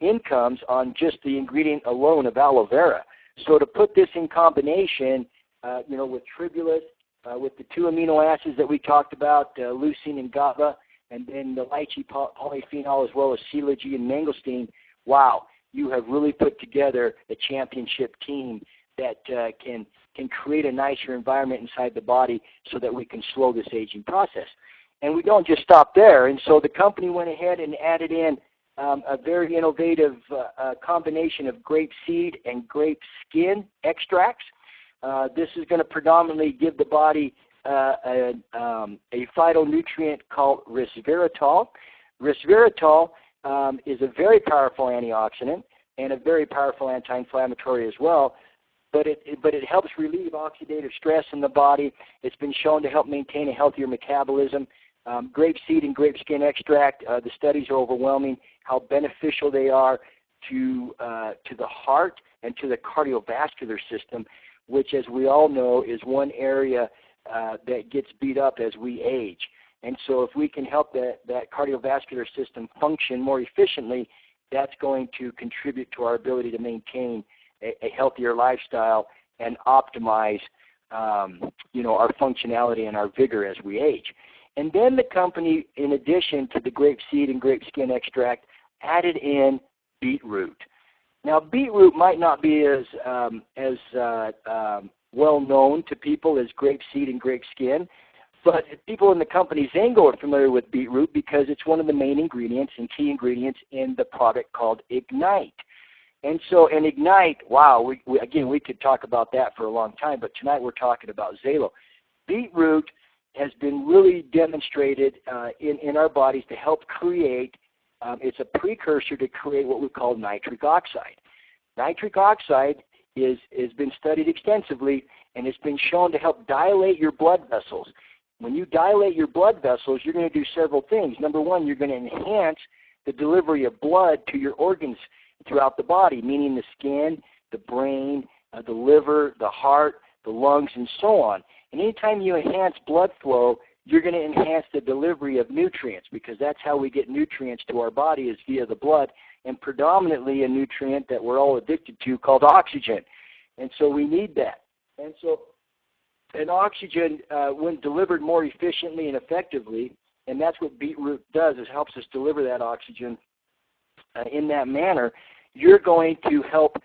incomes on just the ingredient alone of aloe vera. So to put this in combination, with tribulus, with the 2 amino acids that we talked about, leucine and GABA, and then the lychee polyphenol as well as coelagen and mangosteen, wow, you have really put together a championship team that can create a nicer environment inside the body so that we can slow this aging process. And we don't just stop there. And so the company went ahead and added in a very innovative combination of grape seed and grape skin extracts. This is going to predominantly give the body a phytonutrient called resveratrol. Resveratrol is a very powerful antioxidant and a very powerful anti-inflammatory as well, but it helps relieve oxidative stress in the body. It's been shown to help maintain a healthier metabolism. Grape seed and grape skin extract, the studies are overwhelming how beneficial they are to the heart and to the cardiovascular system, which, as we all know, is one area that gets beat up as we age. And so if we can help that cardiovascular system function more efficiently, that's going to contribute to our ability to maintain a healthier lifestyle and optimize, our functionality and our vigor as we age. And then the company, in addition to the grape seed and grape skin extract, added in beetroot. Now, beetroot might not be as well known to people as grape seed and grape skin, but people in the company Zango are familiar with beetroot because it's one of the main ingredients and key ingredients in the product called Ignite. And so, Ignite, wow, we could talk about that for a long time, but tonight we're talking about XALO. Beetroot has been really demonstrated in our bodies to help create, it's a precursor to create what we call nitric oxide. Nitric oxide has been studied extensively, and it's been shown to help dilate your blood vessels. When you dilate your blood vessels, you're going to do several things. Number one, you're going to enhance the delivery of blood to your organs throughout the body, meaning the skin, the brain, the liver, the heart, the lungs, and so on. And anytime you enhance blood flow, you're going to enhance the delivery of nutrients, because that's how we get nutrients to our body, is via the blood, and predominantly a nutrient that we're all addicted to called oxygen. And so we need that. And so oxygen, when delivered more efficiently and effectively, and that's what beetroot does, is helps us deliver that oxygen in that manner, you're going to help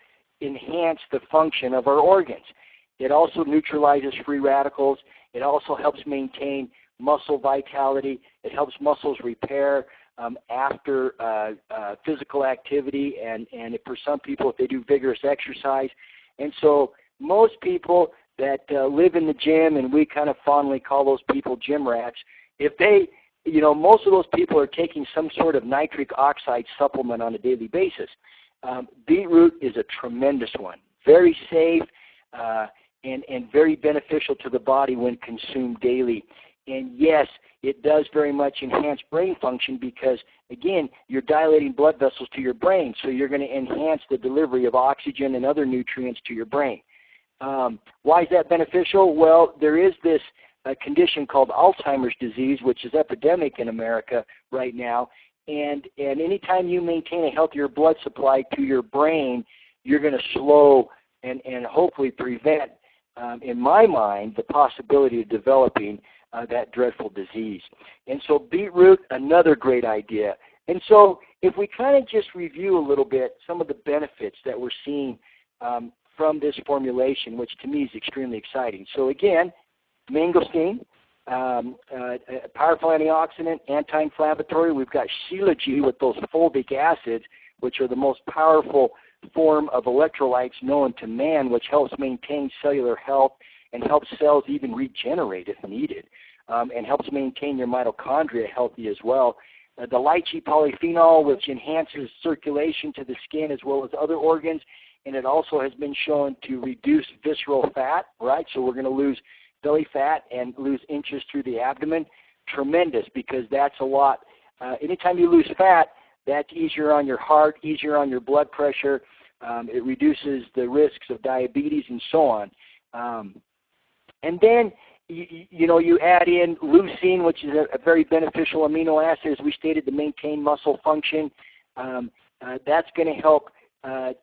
enhance the function of our organs. It also neutralizes free radicals. It also helps maintain muscle vitality. It helps muscles repair after physical activity, and for some people, if they do vigorous exercise. And so most people that live in the gym, and we kind of fondly call those people gym rats, if they, most of those people are taking some sort of nitric oxide supplement on a daily basis. Beetroot is a tremendous one, very safe, and very beneficial to the body when consumed daily. And yes, it does very much enhance brain function because, again, you're dilating blood vessels to your brain, so you're going to enhance the delivery of oxygen and other nutrients to your brain. Why is that beneficial? Well, there is this condition called Alzheimer's disease, which is epidemic in America right now, and anytime you maintain a healthier blood supply to your brain, you're going to slow and hopefully prevent, in my mind, the possibility of developing that dreadful disease. And so beetroot, another great idea. And so if we kind of just review a little bit some of the benefits that we're seeing from this formulation, which to me is extremely exciting. So again, mangosteen, a powerful antioxidant, anti-inflammatory. We've got coelagen with those fulvic acids, which are the most powerful form of electrolytes known to man, which helps maintain cellular health and helps cells even regenerate if needed, and helps maintain your mitochondria healthy as well. The lychee polyphenol, which enhances circulation to the skin as well as other organs, and it also has been shown to reduce visceral fat, right? So we're going to lose belly fat and lose inches through the abdomen. Tremendous, because that's a lot. Anytime you lose fat, that's easier on your heart, easier on your blood pressure. It reduces the risks of diabetes and so on. And then, you add in leucine, which is a very beneficial amino acid, as we stated, to maintain muscle function. That's going to help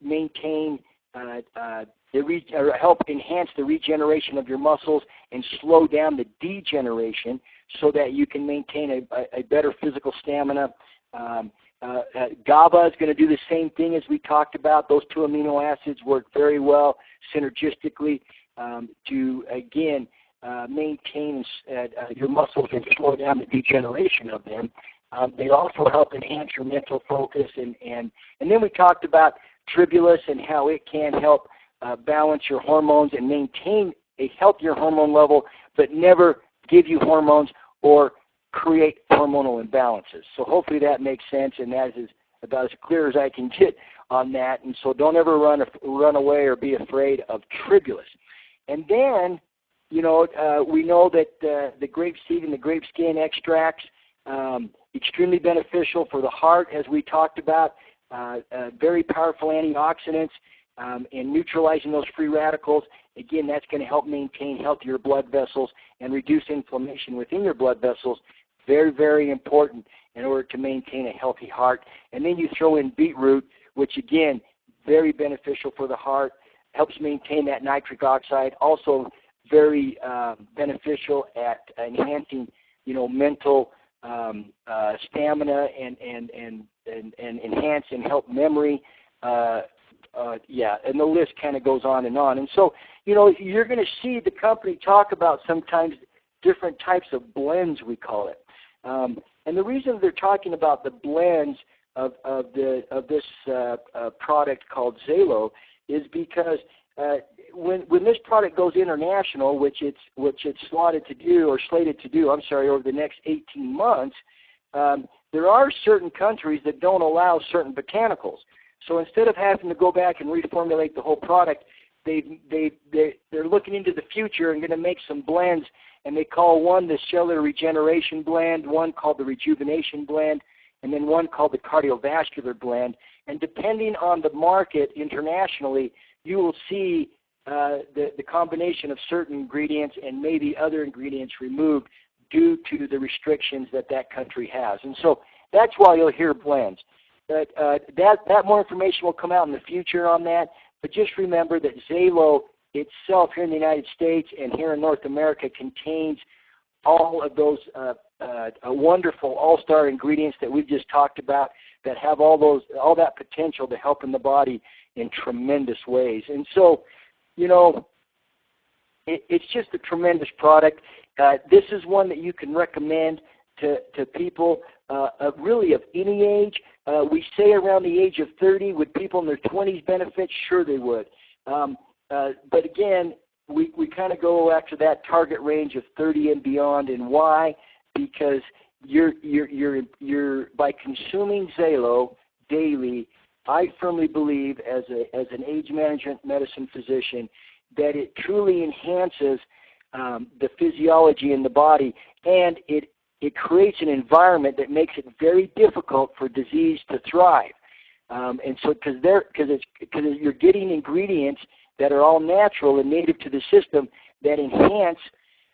maintain help enhance the regeneration of your muscles and slow down the degeneration so that you can maintain a better physical stamina. GABA is going to do the same thing as we talked about. Those two amino acids work very well synergistically to, again, maintain your muscles and slow down the degeneration of them. They also help enhance your mental focus. And then we talked about tribulus and how it can help balance your hormones and maintain a healthier hormone level, but never give you hormones or create hormonal imbalances. So hopefully that makes sense, and that is about as clear as I can get on that. And so don't ever run away or be afraid of tribulus. And then, we know that the grape seed and the grape skin extracts, extremely beneficial for the heart, as we talked about, very powerful antioxidants in neutralizing those free radicals. Again, that's going to help maintain healthier blood vessels and reduce inflammation within your blood vessels. Very, very important in order to maintain a healthy heart. And then you throw in beetroot, which, again, very beneficial for the heart, helps maintain that nitric oxide, also very beneficial at enhancing, mental stamina and enhance and help memory. And the list kind of goes on. And so, you're going to see the company talk about sometimes different types of blends, we call it. And the reason they're talking about the blends of this product called XALO is because when this product goes international, which it's slated to do over the next 18 months, there are certain countries that don't allow certain botanicals. So instead of having to go back and reformulate the whole product, they're looking into the future and going to make some blends, and they call one the cellular regeneration blend, one called the rejuvenation blend, and then one called the cardiovascular blend. And depending on the market internationally, you will see the combination of certain ingredients and maybe other ingredients removed due to the restrictions that country has. And so that's why you'll hear blends. But that more information will come out in the future on that. But just remember that XALO itself here in the United States and here in North America contains all of those wonderful all-star ingredients that we've just talked about that have all that potential to help in the body in tremendous ways. And so, it's just a tremendous product. This is one that you can recommend to people really of any age. We say around the age of 30. Would people in their 20s benefit? Sure they would. But again, we kind of go after that target range of 30 and beyond. And why? Because you're by consuming XALO daily, I firmly believe as an age management medicine physician that it truly enhances the physiology in the body, and it creates an environment that makes it very difficult for disease to thrive. And so because you're getting ingredients that are all natural and native to the system that enhance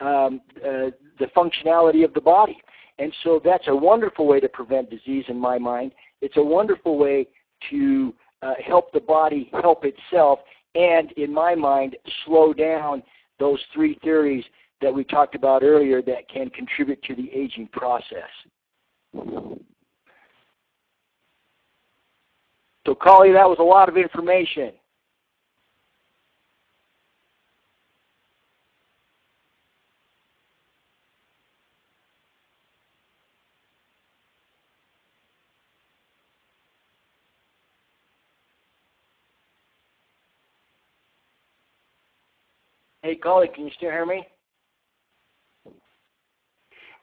the functionality of the body. And so that's a wonderful way to prevent disease in my mind. It's a wonderful way to help the body help itself and, in my mind, slow down those three theories that we talked about earlier that can contribute to the aging process. So, Collie, that was a lot of information. Hey, Collie, can you still hear me?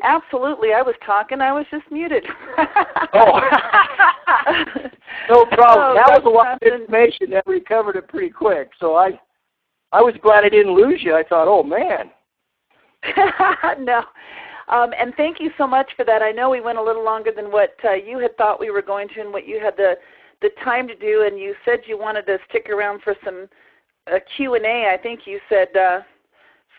Absolutely. I was talking. I was just muted. Oh, no problem. Oh, that was a lot of information. That we covered it pretty quick. So I was glad I didn't lose you. I thought, oh, man. No. And thank you so much for that. I know we went a little longer than what you had thought we were going to and what you had the time to do, and you said you wanted to stick around for some Q&A. I think you said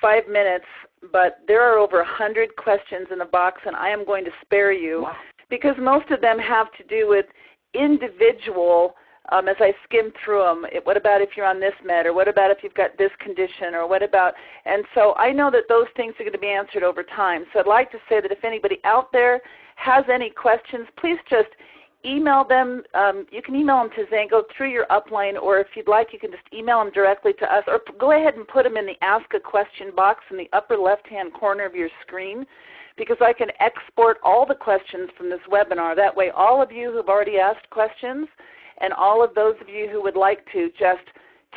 5 minutes, but there are over 100 questions in the box, and I am going to spare you. Wow. Because most of them have to do with individual, as I skim through them, what about if you're on this med, or what about if you've got this condition, or what about, and so I know that those things are going to be answered over time. So I'd like to say that if anybody out there has any questions, please just email them. You can email them to Zango through your upline, or if you'd like, you can just email them directly to us, or go ahead and put them in the Ask a Question box in the upper left-hand corner of your screen, because I can export all the questions from this webinar. That way, all of you who have already asked questions and all of those of you who would like to just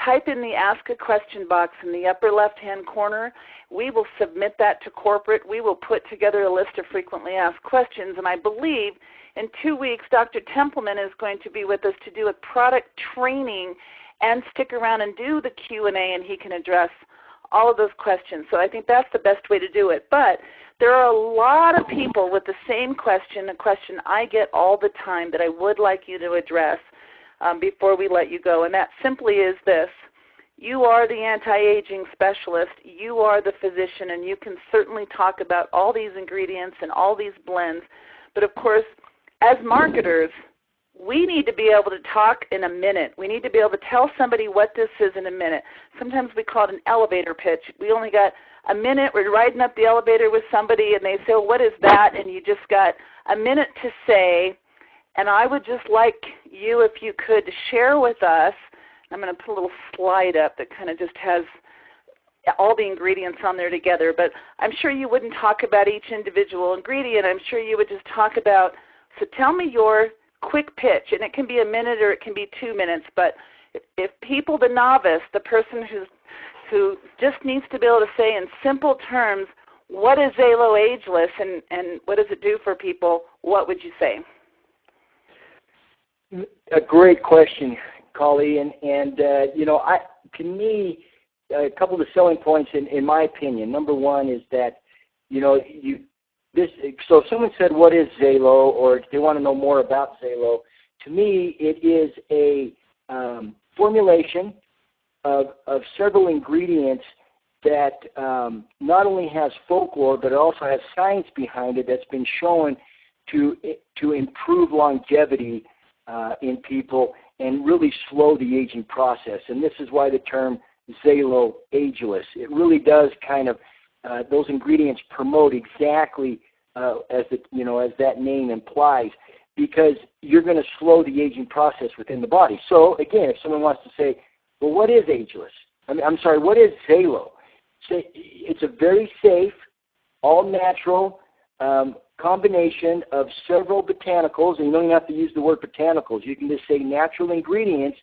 type in the Ask a Question box in the upper left-hand corner. We will submit that to corporate. We will put together a list of frequently asked questions, and I believe in 2 weeks, Dr. Templeman is going to be with us to do a product training and stick around and do the Q&A, and he can address all of those questions. So I think that's the best way to do it. But there are a lot of people with the same question, a question I get all the time that I would like you to address before we let you go, and that simply is this. You are the anti-aging specialist. You are the physician, and you can certainly talk about all these ingredients and all these blends. But, of course, as marketers, we need to be able to talk in a minute. We need to be able to tell somebody what this is in a minute. Sometimes we call it an elevator pitch. We only got a minute. We're riding up the elevator with somebody, and they say, well, what is that? And you just got a minute to say, and I would just like you, if you could, to share with us. I'm going to put a little slide up that kind of just has all the ingredients on there together, but I'm sure you wouldn't talk about each individual ingredient. I'm sure you would just talk about, so tell me your quick pitch, and it can be a minute or it can be 2 minutes, but if people, the novice, the person who just needs to be able to say in simple terms, what is XALO Ageless and what does it do for people, what would you say? A great question, Collie, and you know, to me, a couple of the selling points in my opinion. Number one is that, you know, so if someone said, what is XALO, or they want to know more about XALO, to me it is a formulation of several ingredients that not only has folklore, but it also has science behind it that's been shown to improve longevity in people and really slow the aging process. And this is why the term XALO Ageless. It really does kind of those ingredients promote exactly as that name implies, because you're going to slow the aging process within the body. So again, if someone wants to say, well, what is ageless? What is XALO? So it's a very safe, all-natural combination of several botanicals, and you don't even have to use the word botanicals. You can just say natural ingredients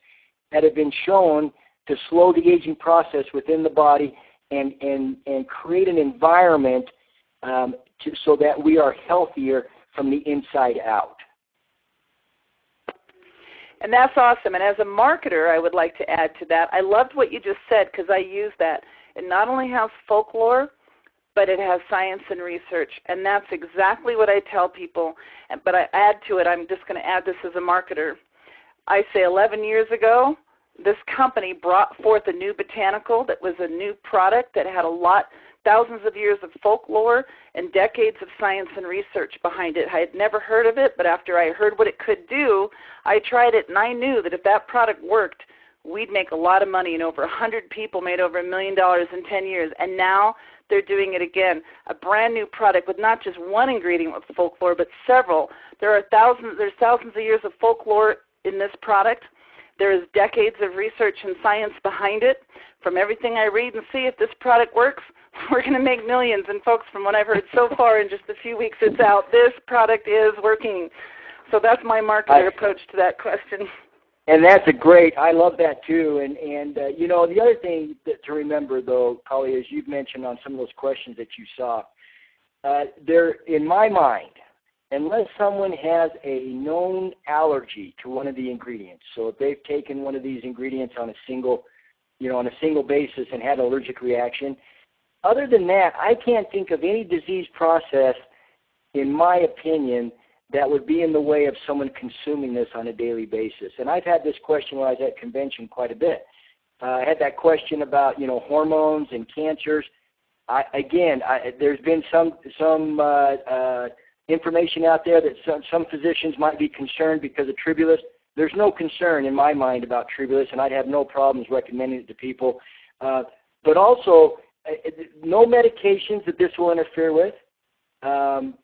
that have been shown to slow the aging process within the body and create an environment so that we are healthier from the inside out. And that's awesome. And as a marketer, I would like to add to that. I loved what you just said because I use that. It not only has folklore, but it has science and research. And that's exactly what I tell people. But I add to it, I'm just going to add this as a marketer. I say 11 years ago, this company brought forth a new botanical that was a new product that had thousands of years of folklore and decades of science and research behind it. I had never heard of it, but after I heard what it could do, I tried it, and I knew that if that product worked, we'd make a lot of money, and over 100 people made over $1 million in 10 years. And now they're doing it again, a brand new product with not just one ingredient with folklore, but several. There's thousands of years of folklore in this product. There is decades of research and science behind it. From everything I read and see, if this product works, we're going to make millions. And folks, from what I've heard so far in just a few weeks it's out, this product is working. So that's my marketer approach to that question. And that's a great. I love that too. And you know, the other thing to remember, though, Kali, as you've mentioned on some of those questions that you saw, there, in my mind, unless someone has a known allergy to one of the ingredients, so if they've taken one of these ingredients on a single basis and had an allergic reaction, other than that, I can't think of any disease process, in my opinion, that would be in the way of someone consuming this on a daily basis. And I've had this question when I was at convention quite a bit. I had that question about, you know, hormones and cancers. There's been some information out there that some physicians might be concerned because of tribulus. There's no concern in my mind about tribulus, and I'd have no problems recommending it to people. But also, no medications that this will interfere with.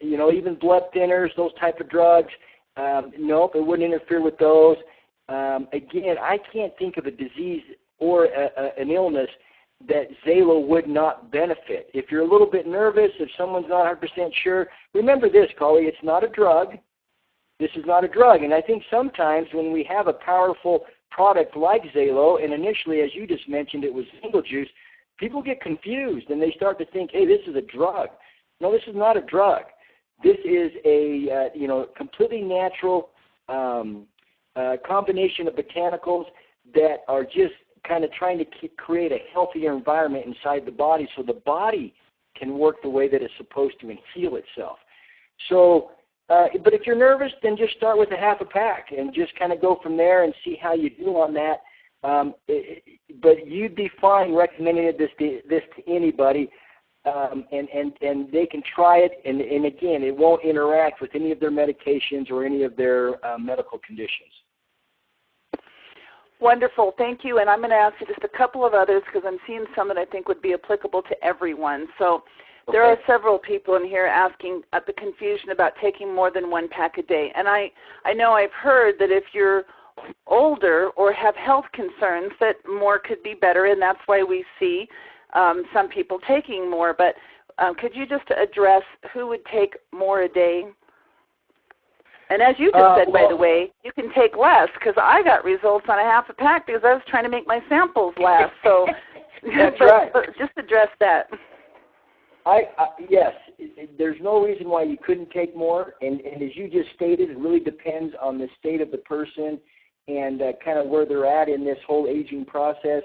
You know, even blood thinners, those type of drugs, nope, it wouldn't interfere with those. Again, I can't think of a disease or an illness that XALO would not benefit. If you're a little bit nervous, if someone's not 100% sure, remember this, Kali, it's not a drug. This is not a drug. And I think sometimes when we have a powerful product like XALO, and initially, as you just mentioned, it was single juice, people get confused and they start to think, hey, this is a drug. No, this is not a drug. This is a completely natural combination of botanicals that are just kind of trying to create a healthier environment inside the body so the body can work the way that it's supposed to and heal itself. So, but if you're nervous, then just start with a half a pack and just kind of go from there and see how you do on that. But you'd be fine recommending this to anybody. And they can try it, and again, it won't interact with any of their medications or any of their medical conditions. Wonderful. Thank you. And I'm going to ask you just a couple of others because I'm seeing some that I think would be applicable to everyone. So there are several people in here asking the confusion about taking more than one pack a day. And I know I've heard that if you're older or have health concerns that more could be better, and that's why we see some people taking more, but could you just address who would take more a day? And as you just said, by the way, you can take less because I got results on a half a pack because I was trying to make my samples last. So that's right. But just address that. Yes, there's no reason why you couldn't take more, and as you just stated, it really depends on the state of the person and kind of where they're at in this whole aging process.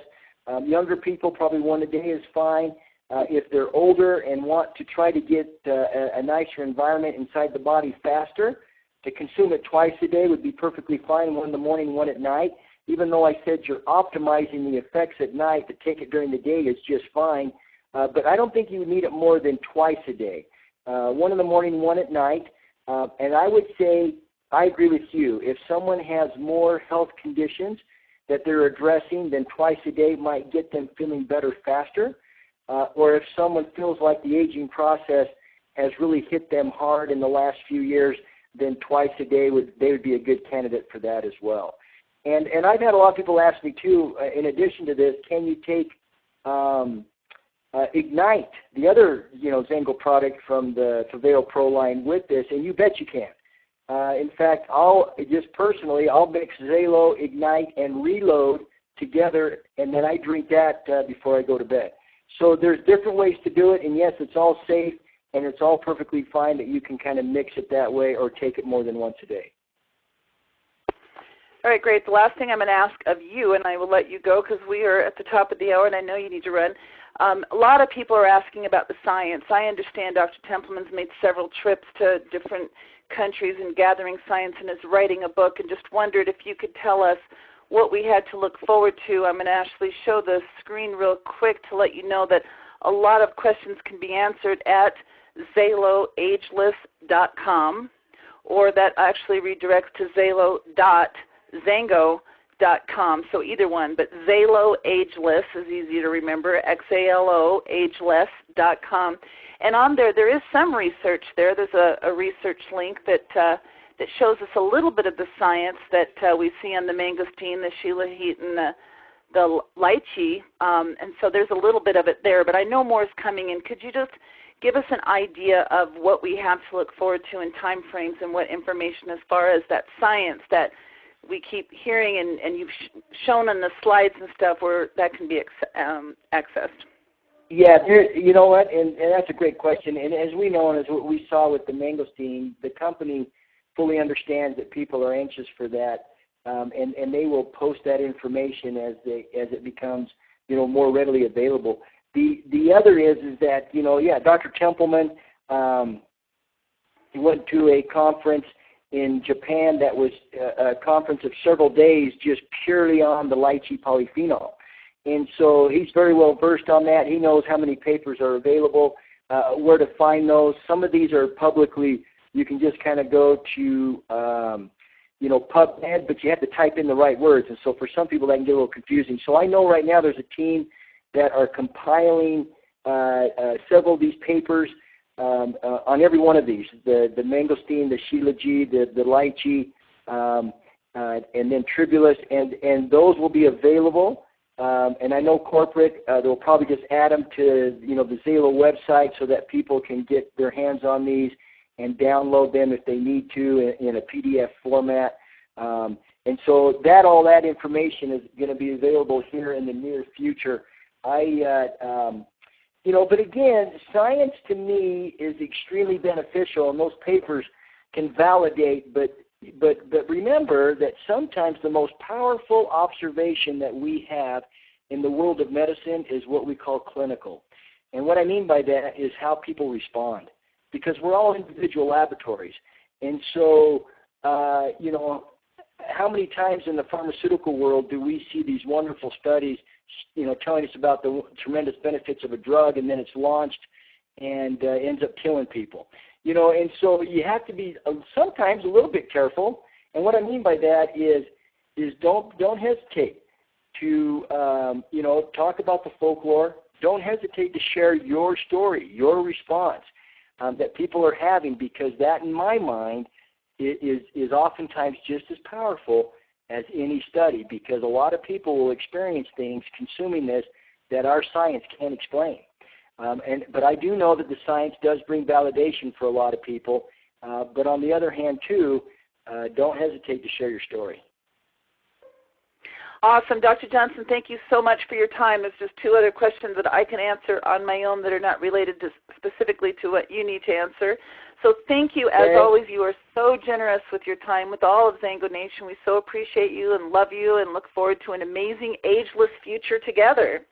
Younger people, probably one a day is fine. If they're older and want to try to get a nicer environment inside the body faster, to consume it twice a day would be perfectly fine, one in the morning, one at night. Even though I said you're optimizing the effects at night, to take it during the day is just fine. But I don't think you would need it more than twice a day. One in the morning, one at night. And I would say, I agree with you, if someone has more health conditions that they're addressing, then twice a day might get them feeling better faster. Or if someone feels like the aging process has really hit them hard in the last few years, then twice a day would be a good candidate for that as well. And I've had a lot of people ask me too, in addition to this, can you take Ignite, the other XALO product from the Prevail Pro line with this? And you bet you can. In fact, I'll mix XALO, Ignite, and Reload together, and then I drink that before I go to bed. So there's different ways to do it, and yes, it's all safe, and it's all perfectly fine that you can kind of mix it that way or take it more than once a day. All right, great. The last thing I'm going to ask of you, and I will let you go because we are at the top of the hour, and I know you need to run. A lot of people are asking about the science. I understand Dr. Templeman's made several trips to different countries and gathering science and is writing a book, and just wondered if you could tell us what we had to look forward to. I'm going to actually show the screen real quick to let you know that a lot of questions can be answered at XALOAgeless.com, or that actually redirects to XALO.zango.com. So either one, but XALO Ageless is easy to remember, XALOAgeless.com. And on there is some research there. There's a research link that shows us a little bit of the science that we see on the mangosteen, the shilajit, and the lychee. And so there's a little bit of it there, but I know more is coming in. Could you just give us an idea of what we have to look forward to in time frames and what information as far as that science that we keep hearing, and you've shown on the slides and stuff where that can be accessed? Yeah, you know what, and that's a great question. And as we know, and as what we saw with the mangosteen, the company fully understands that people are anxious for that, and they will post that information as it becomes, more readily available. The other is that, Dr. Templeman, he went to a conference in Japan that was a conference of several days just purely on the lychee polyphenol. And so he's very well versed on that. He knows how many papers are available, where to find those. Some of these are publicly, you can just kind of go to, PubMed, but you have to type in the right words. And so for some people that can get a little confusing. So I know right now there's a team that are compiling several of these papers on every one of these, the mangosteen, the shilajit, the lychee, and then tribulus, and those will be available. And I know corporate, they'll probably just add them to, the XALO website so that people can get their hands on these and download them if they need to in a PDF format. And so all that information is going to be available here in the near future. But again, science to me is extremely beneficial, and those papers can validate, but remember that sometimes the most powerful observation that we have in the world of medicine is what we call clinical. And what I mean by that is how people respond, because we're all individual laboratories. And so, how many times in the pharmaceutical world do we see these wonderful studies, telling us about the tremendous benefits of a drug, and then it's launched and ends up killing people? And so you have to be sometimes a little bit careful. And what I mean by that is don't hesitate to, talk about the folklore. Don't hesitate to share your story, your response that people are having, because that, in my mind, is oftentimes just as powerful as any study, because a lot of people will experience things consuming this that our science can't explain. But I do know that the science does bring validation for a lot of people. But on the other hand, too, don't hesitate to share your story. Awesome. Dr. Johnson, thank you so much for your time. There's just two other questions that I can answer on my own that are not related to specifically to what you need to answer. So thank you. As always, you are so generous with your time with all of XANGO Nation. We so appreciate you and love you and look forward to an amazing ageless future together.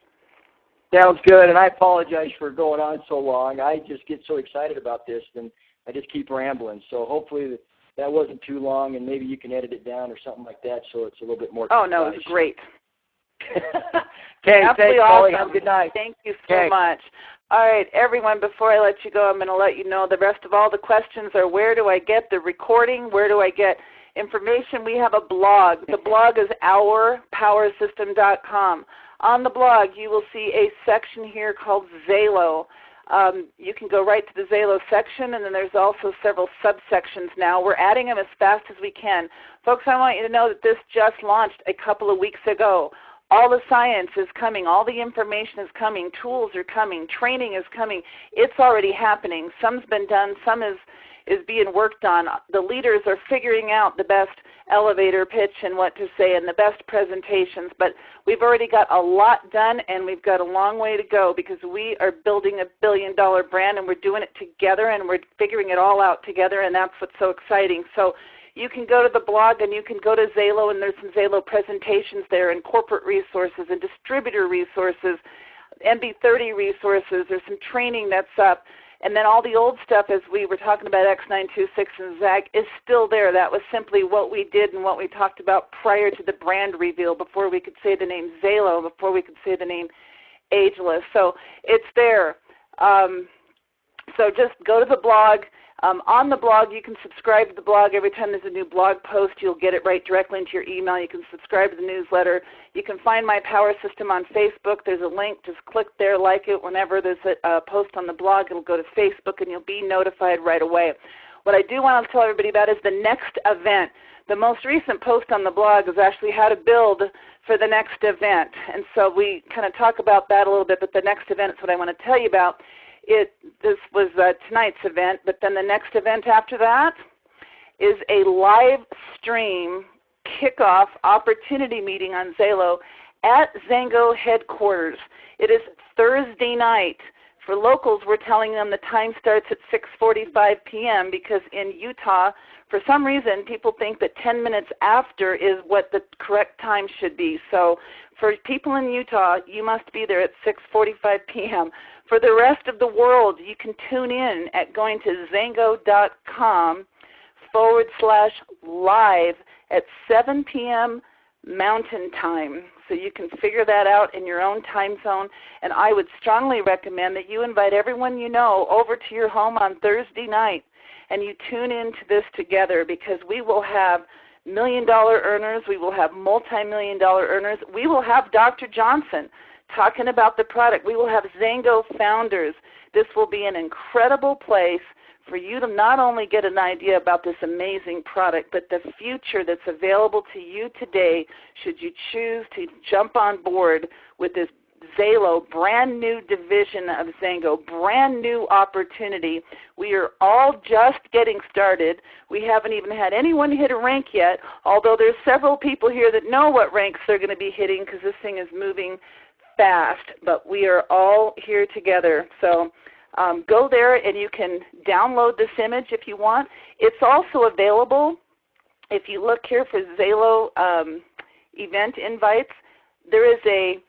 Sounds good, and I apologize for going on so long. I just get so excited about this, and I just keep rambling. So hopefully that wasn't too long, and maybe you can edit it down or something like that so it's a little bit more concise. Oh, no, it was great. Okay, absolutely thanks, awesome. Have a good night. Thank you so much. All right, everyone, before I let you go, I'm going to let you know the rest of all the questions are: where do I get the recording? Where do I get information? We have a blog. The blog is ourpowersystem.com. On the blog, you will see a section here called XALO. You can go right to the XALO section, and then there's also several subsections now. We're adding them as fast as we can. Folks, I want you to know that this just launched a couple of weeks ago. All the science is coming. All the information is coming. Tools are coming. Training is coming. It's already happening. Some's been done. Some is being worked on. The leaders are figuring out the best elevator pitch and what to say and the best presentations. But we've already got a lot done, and we've got a long way to go, because we are building a billion-dollar brand, and we're doing it together, and we're figuring it all out together, and that's what's so exciting. So you can go to the blog, and you can go to XALO, and there's some XALO presentations there, and corporate resources and distributor resources, MB30 resources. There's some training that's up. And then all the old stuff, as we were talking about X926 and ZAG, is still there. That was simply what we did and what we talked about prior to the brand reveal, before we could say the name XALO, before we could say the name Ageless. So it's there. So just go to the blog. On the blog, you can subscribe to the blog. Every time there's a new blog post, you'll get it right directly into your email. You can subscribe to the newsletter. You can find my Power System on Facebook. There's a link. Just click there, like it. Whenever there's a post on the blog, it'll go to Facebook, and you'll be notified right away. What I do want to tell everybody about is the next event. The most recent post on the blog is actually how to build for the next event. And so we kind of talk about that a little bit, but the next event is what I want to tell you about. This was tonight's event, but then the next event after that is a live stream kickoff opportunity meeting on XALO at Zango headquarters. It is Thursday night. For locals, we're telling them the time starts at 6:45 p.m. because in Utah, for some reason, people think that 10 minutes after is what the correct time should be. So for people in Utah, you must be there at 6:45 p.m. For the rest of the world, you can tune in at going to zango.com/live at 7 p.m. Mountain Time. So you can figure that out in your own time zone. And I would strongly recommend that you invite everyone you know over to your home on Thursday night and you tune into this together, because we will have million-dollar earners. We will have multi-million-dollar earners. We will have Dr. Johnson talking about the product. We will have Zango founders. This will be an incredible place for you to not only get an idea about this amazing product, but the future that's available to you today should you choose to jump on board with this XALO, brand new division of Zango, brand new opportunity. We are all just getting started. We haven't even had anyone hit a rank yet, although there's several people here that know what ranks they're going to be hitting because this thing is moving fast, but we are all here together. So go there and you can download this image if you want. It's also available, if you look here for XALO event invites, there is a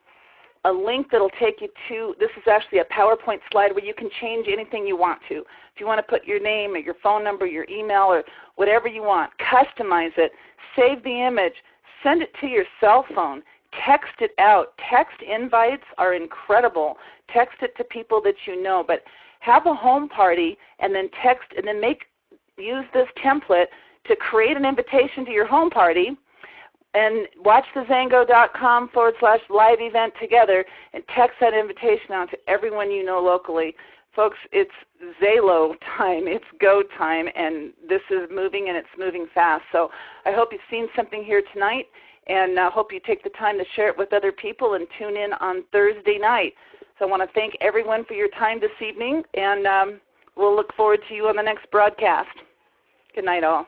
link that will take you to, this is actually a PowerPoint slide where you can change anything you want to. If you want to put your name or your phone number, your email, or whatever you want, customize it, save the image, send it to your cell phone, text it out. Text invites are incredible. Text it to people that you know, but have a home party and then text and then use this template to create an invitation to your home party and watch the zango.com/live event together and text that invitation out to everyone you know locally. Folks, it's XALO time, it's go time, and this is moving and it's moving fast. So I hope you've seen something here tonight, and I hope you take the time to share it with other people and tune in on Thursday night. So I want to thank everyone for your time this evening, and we'll look forward to you on the next broadcast. Good night, all.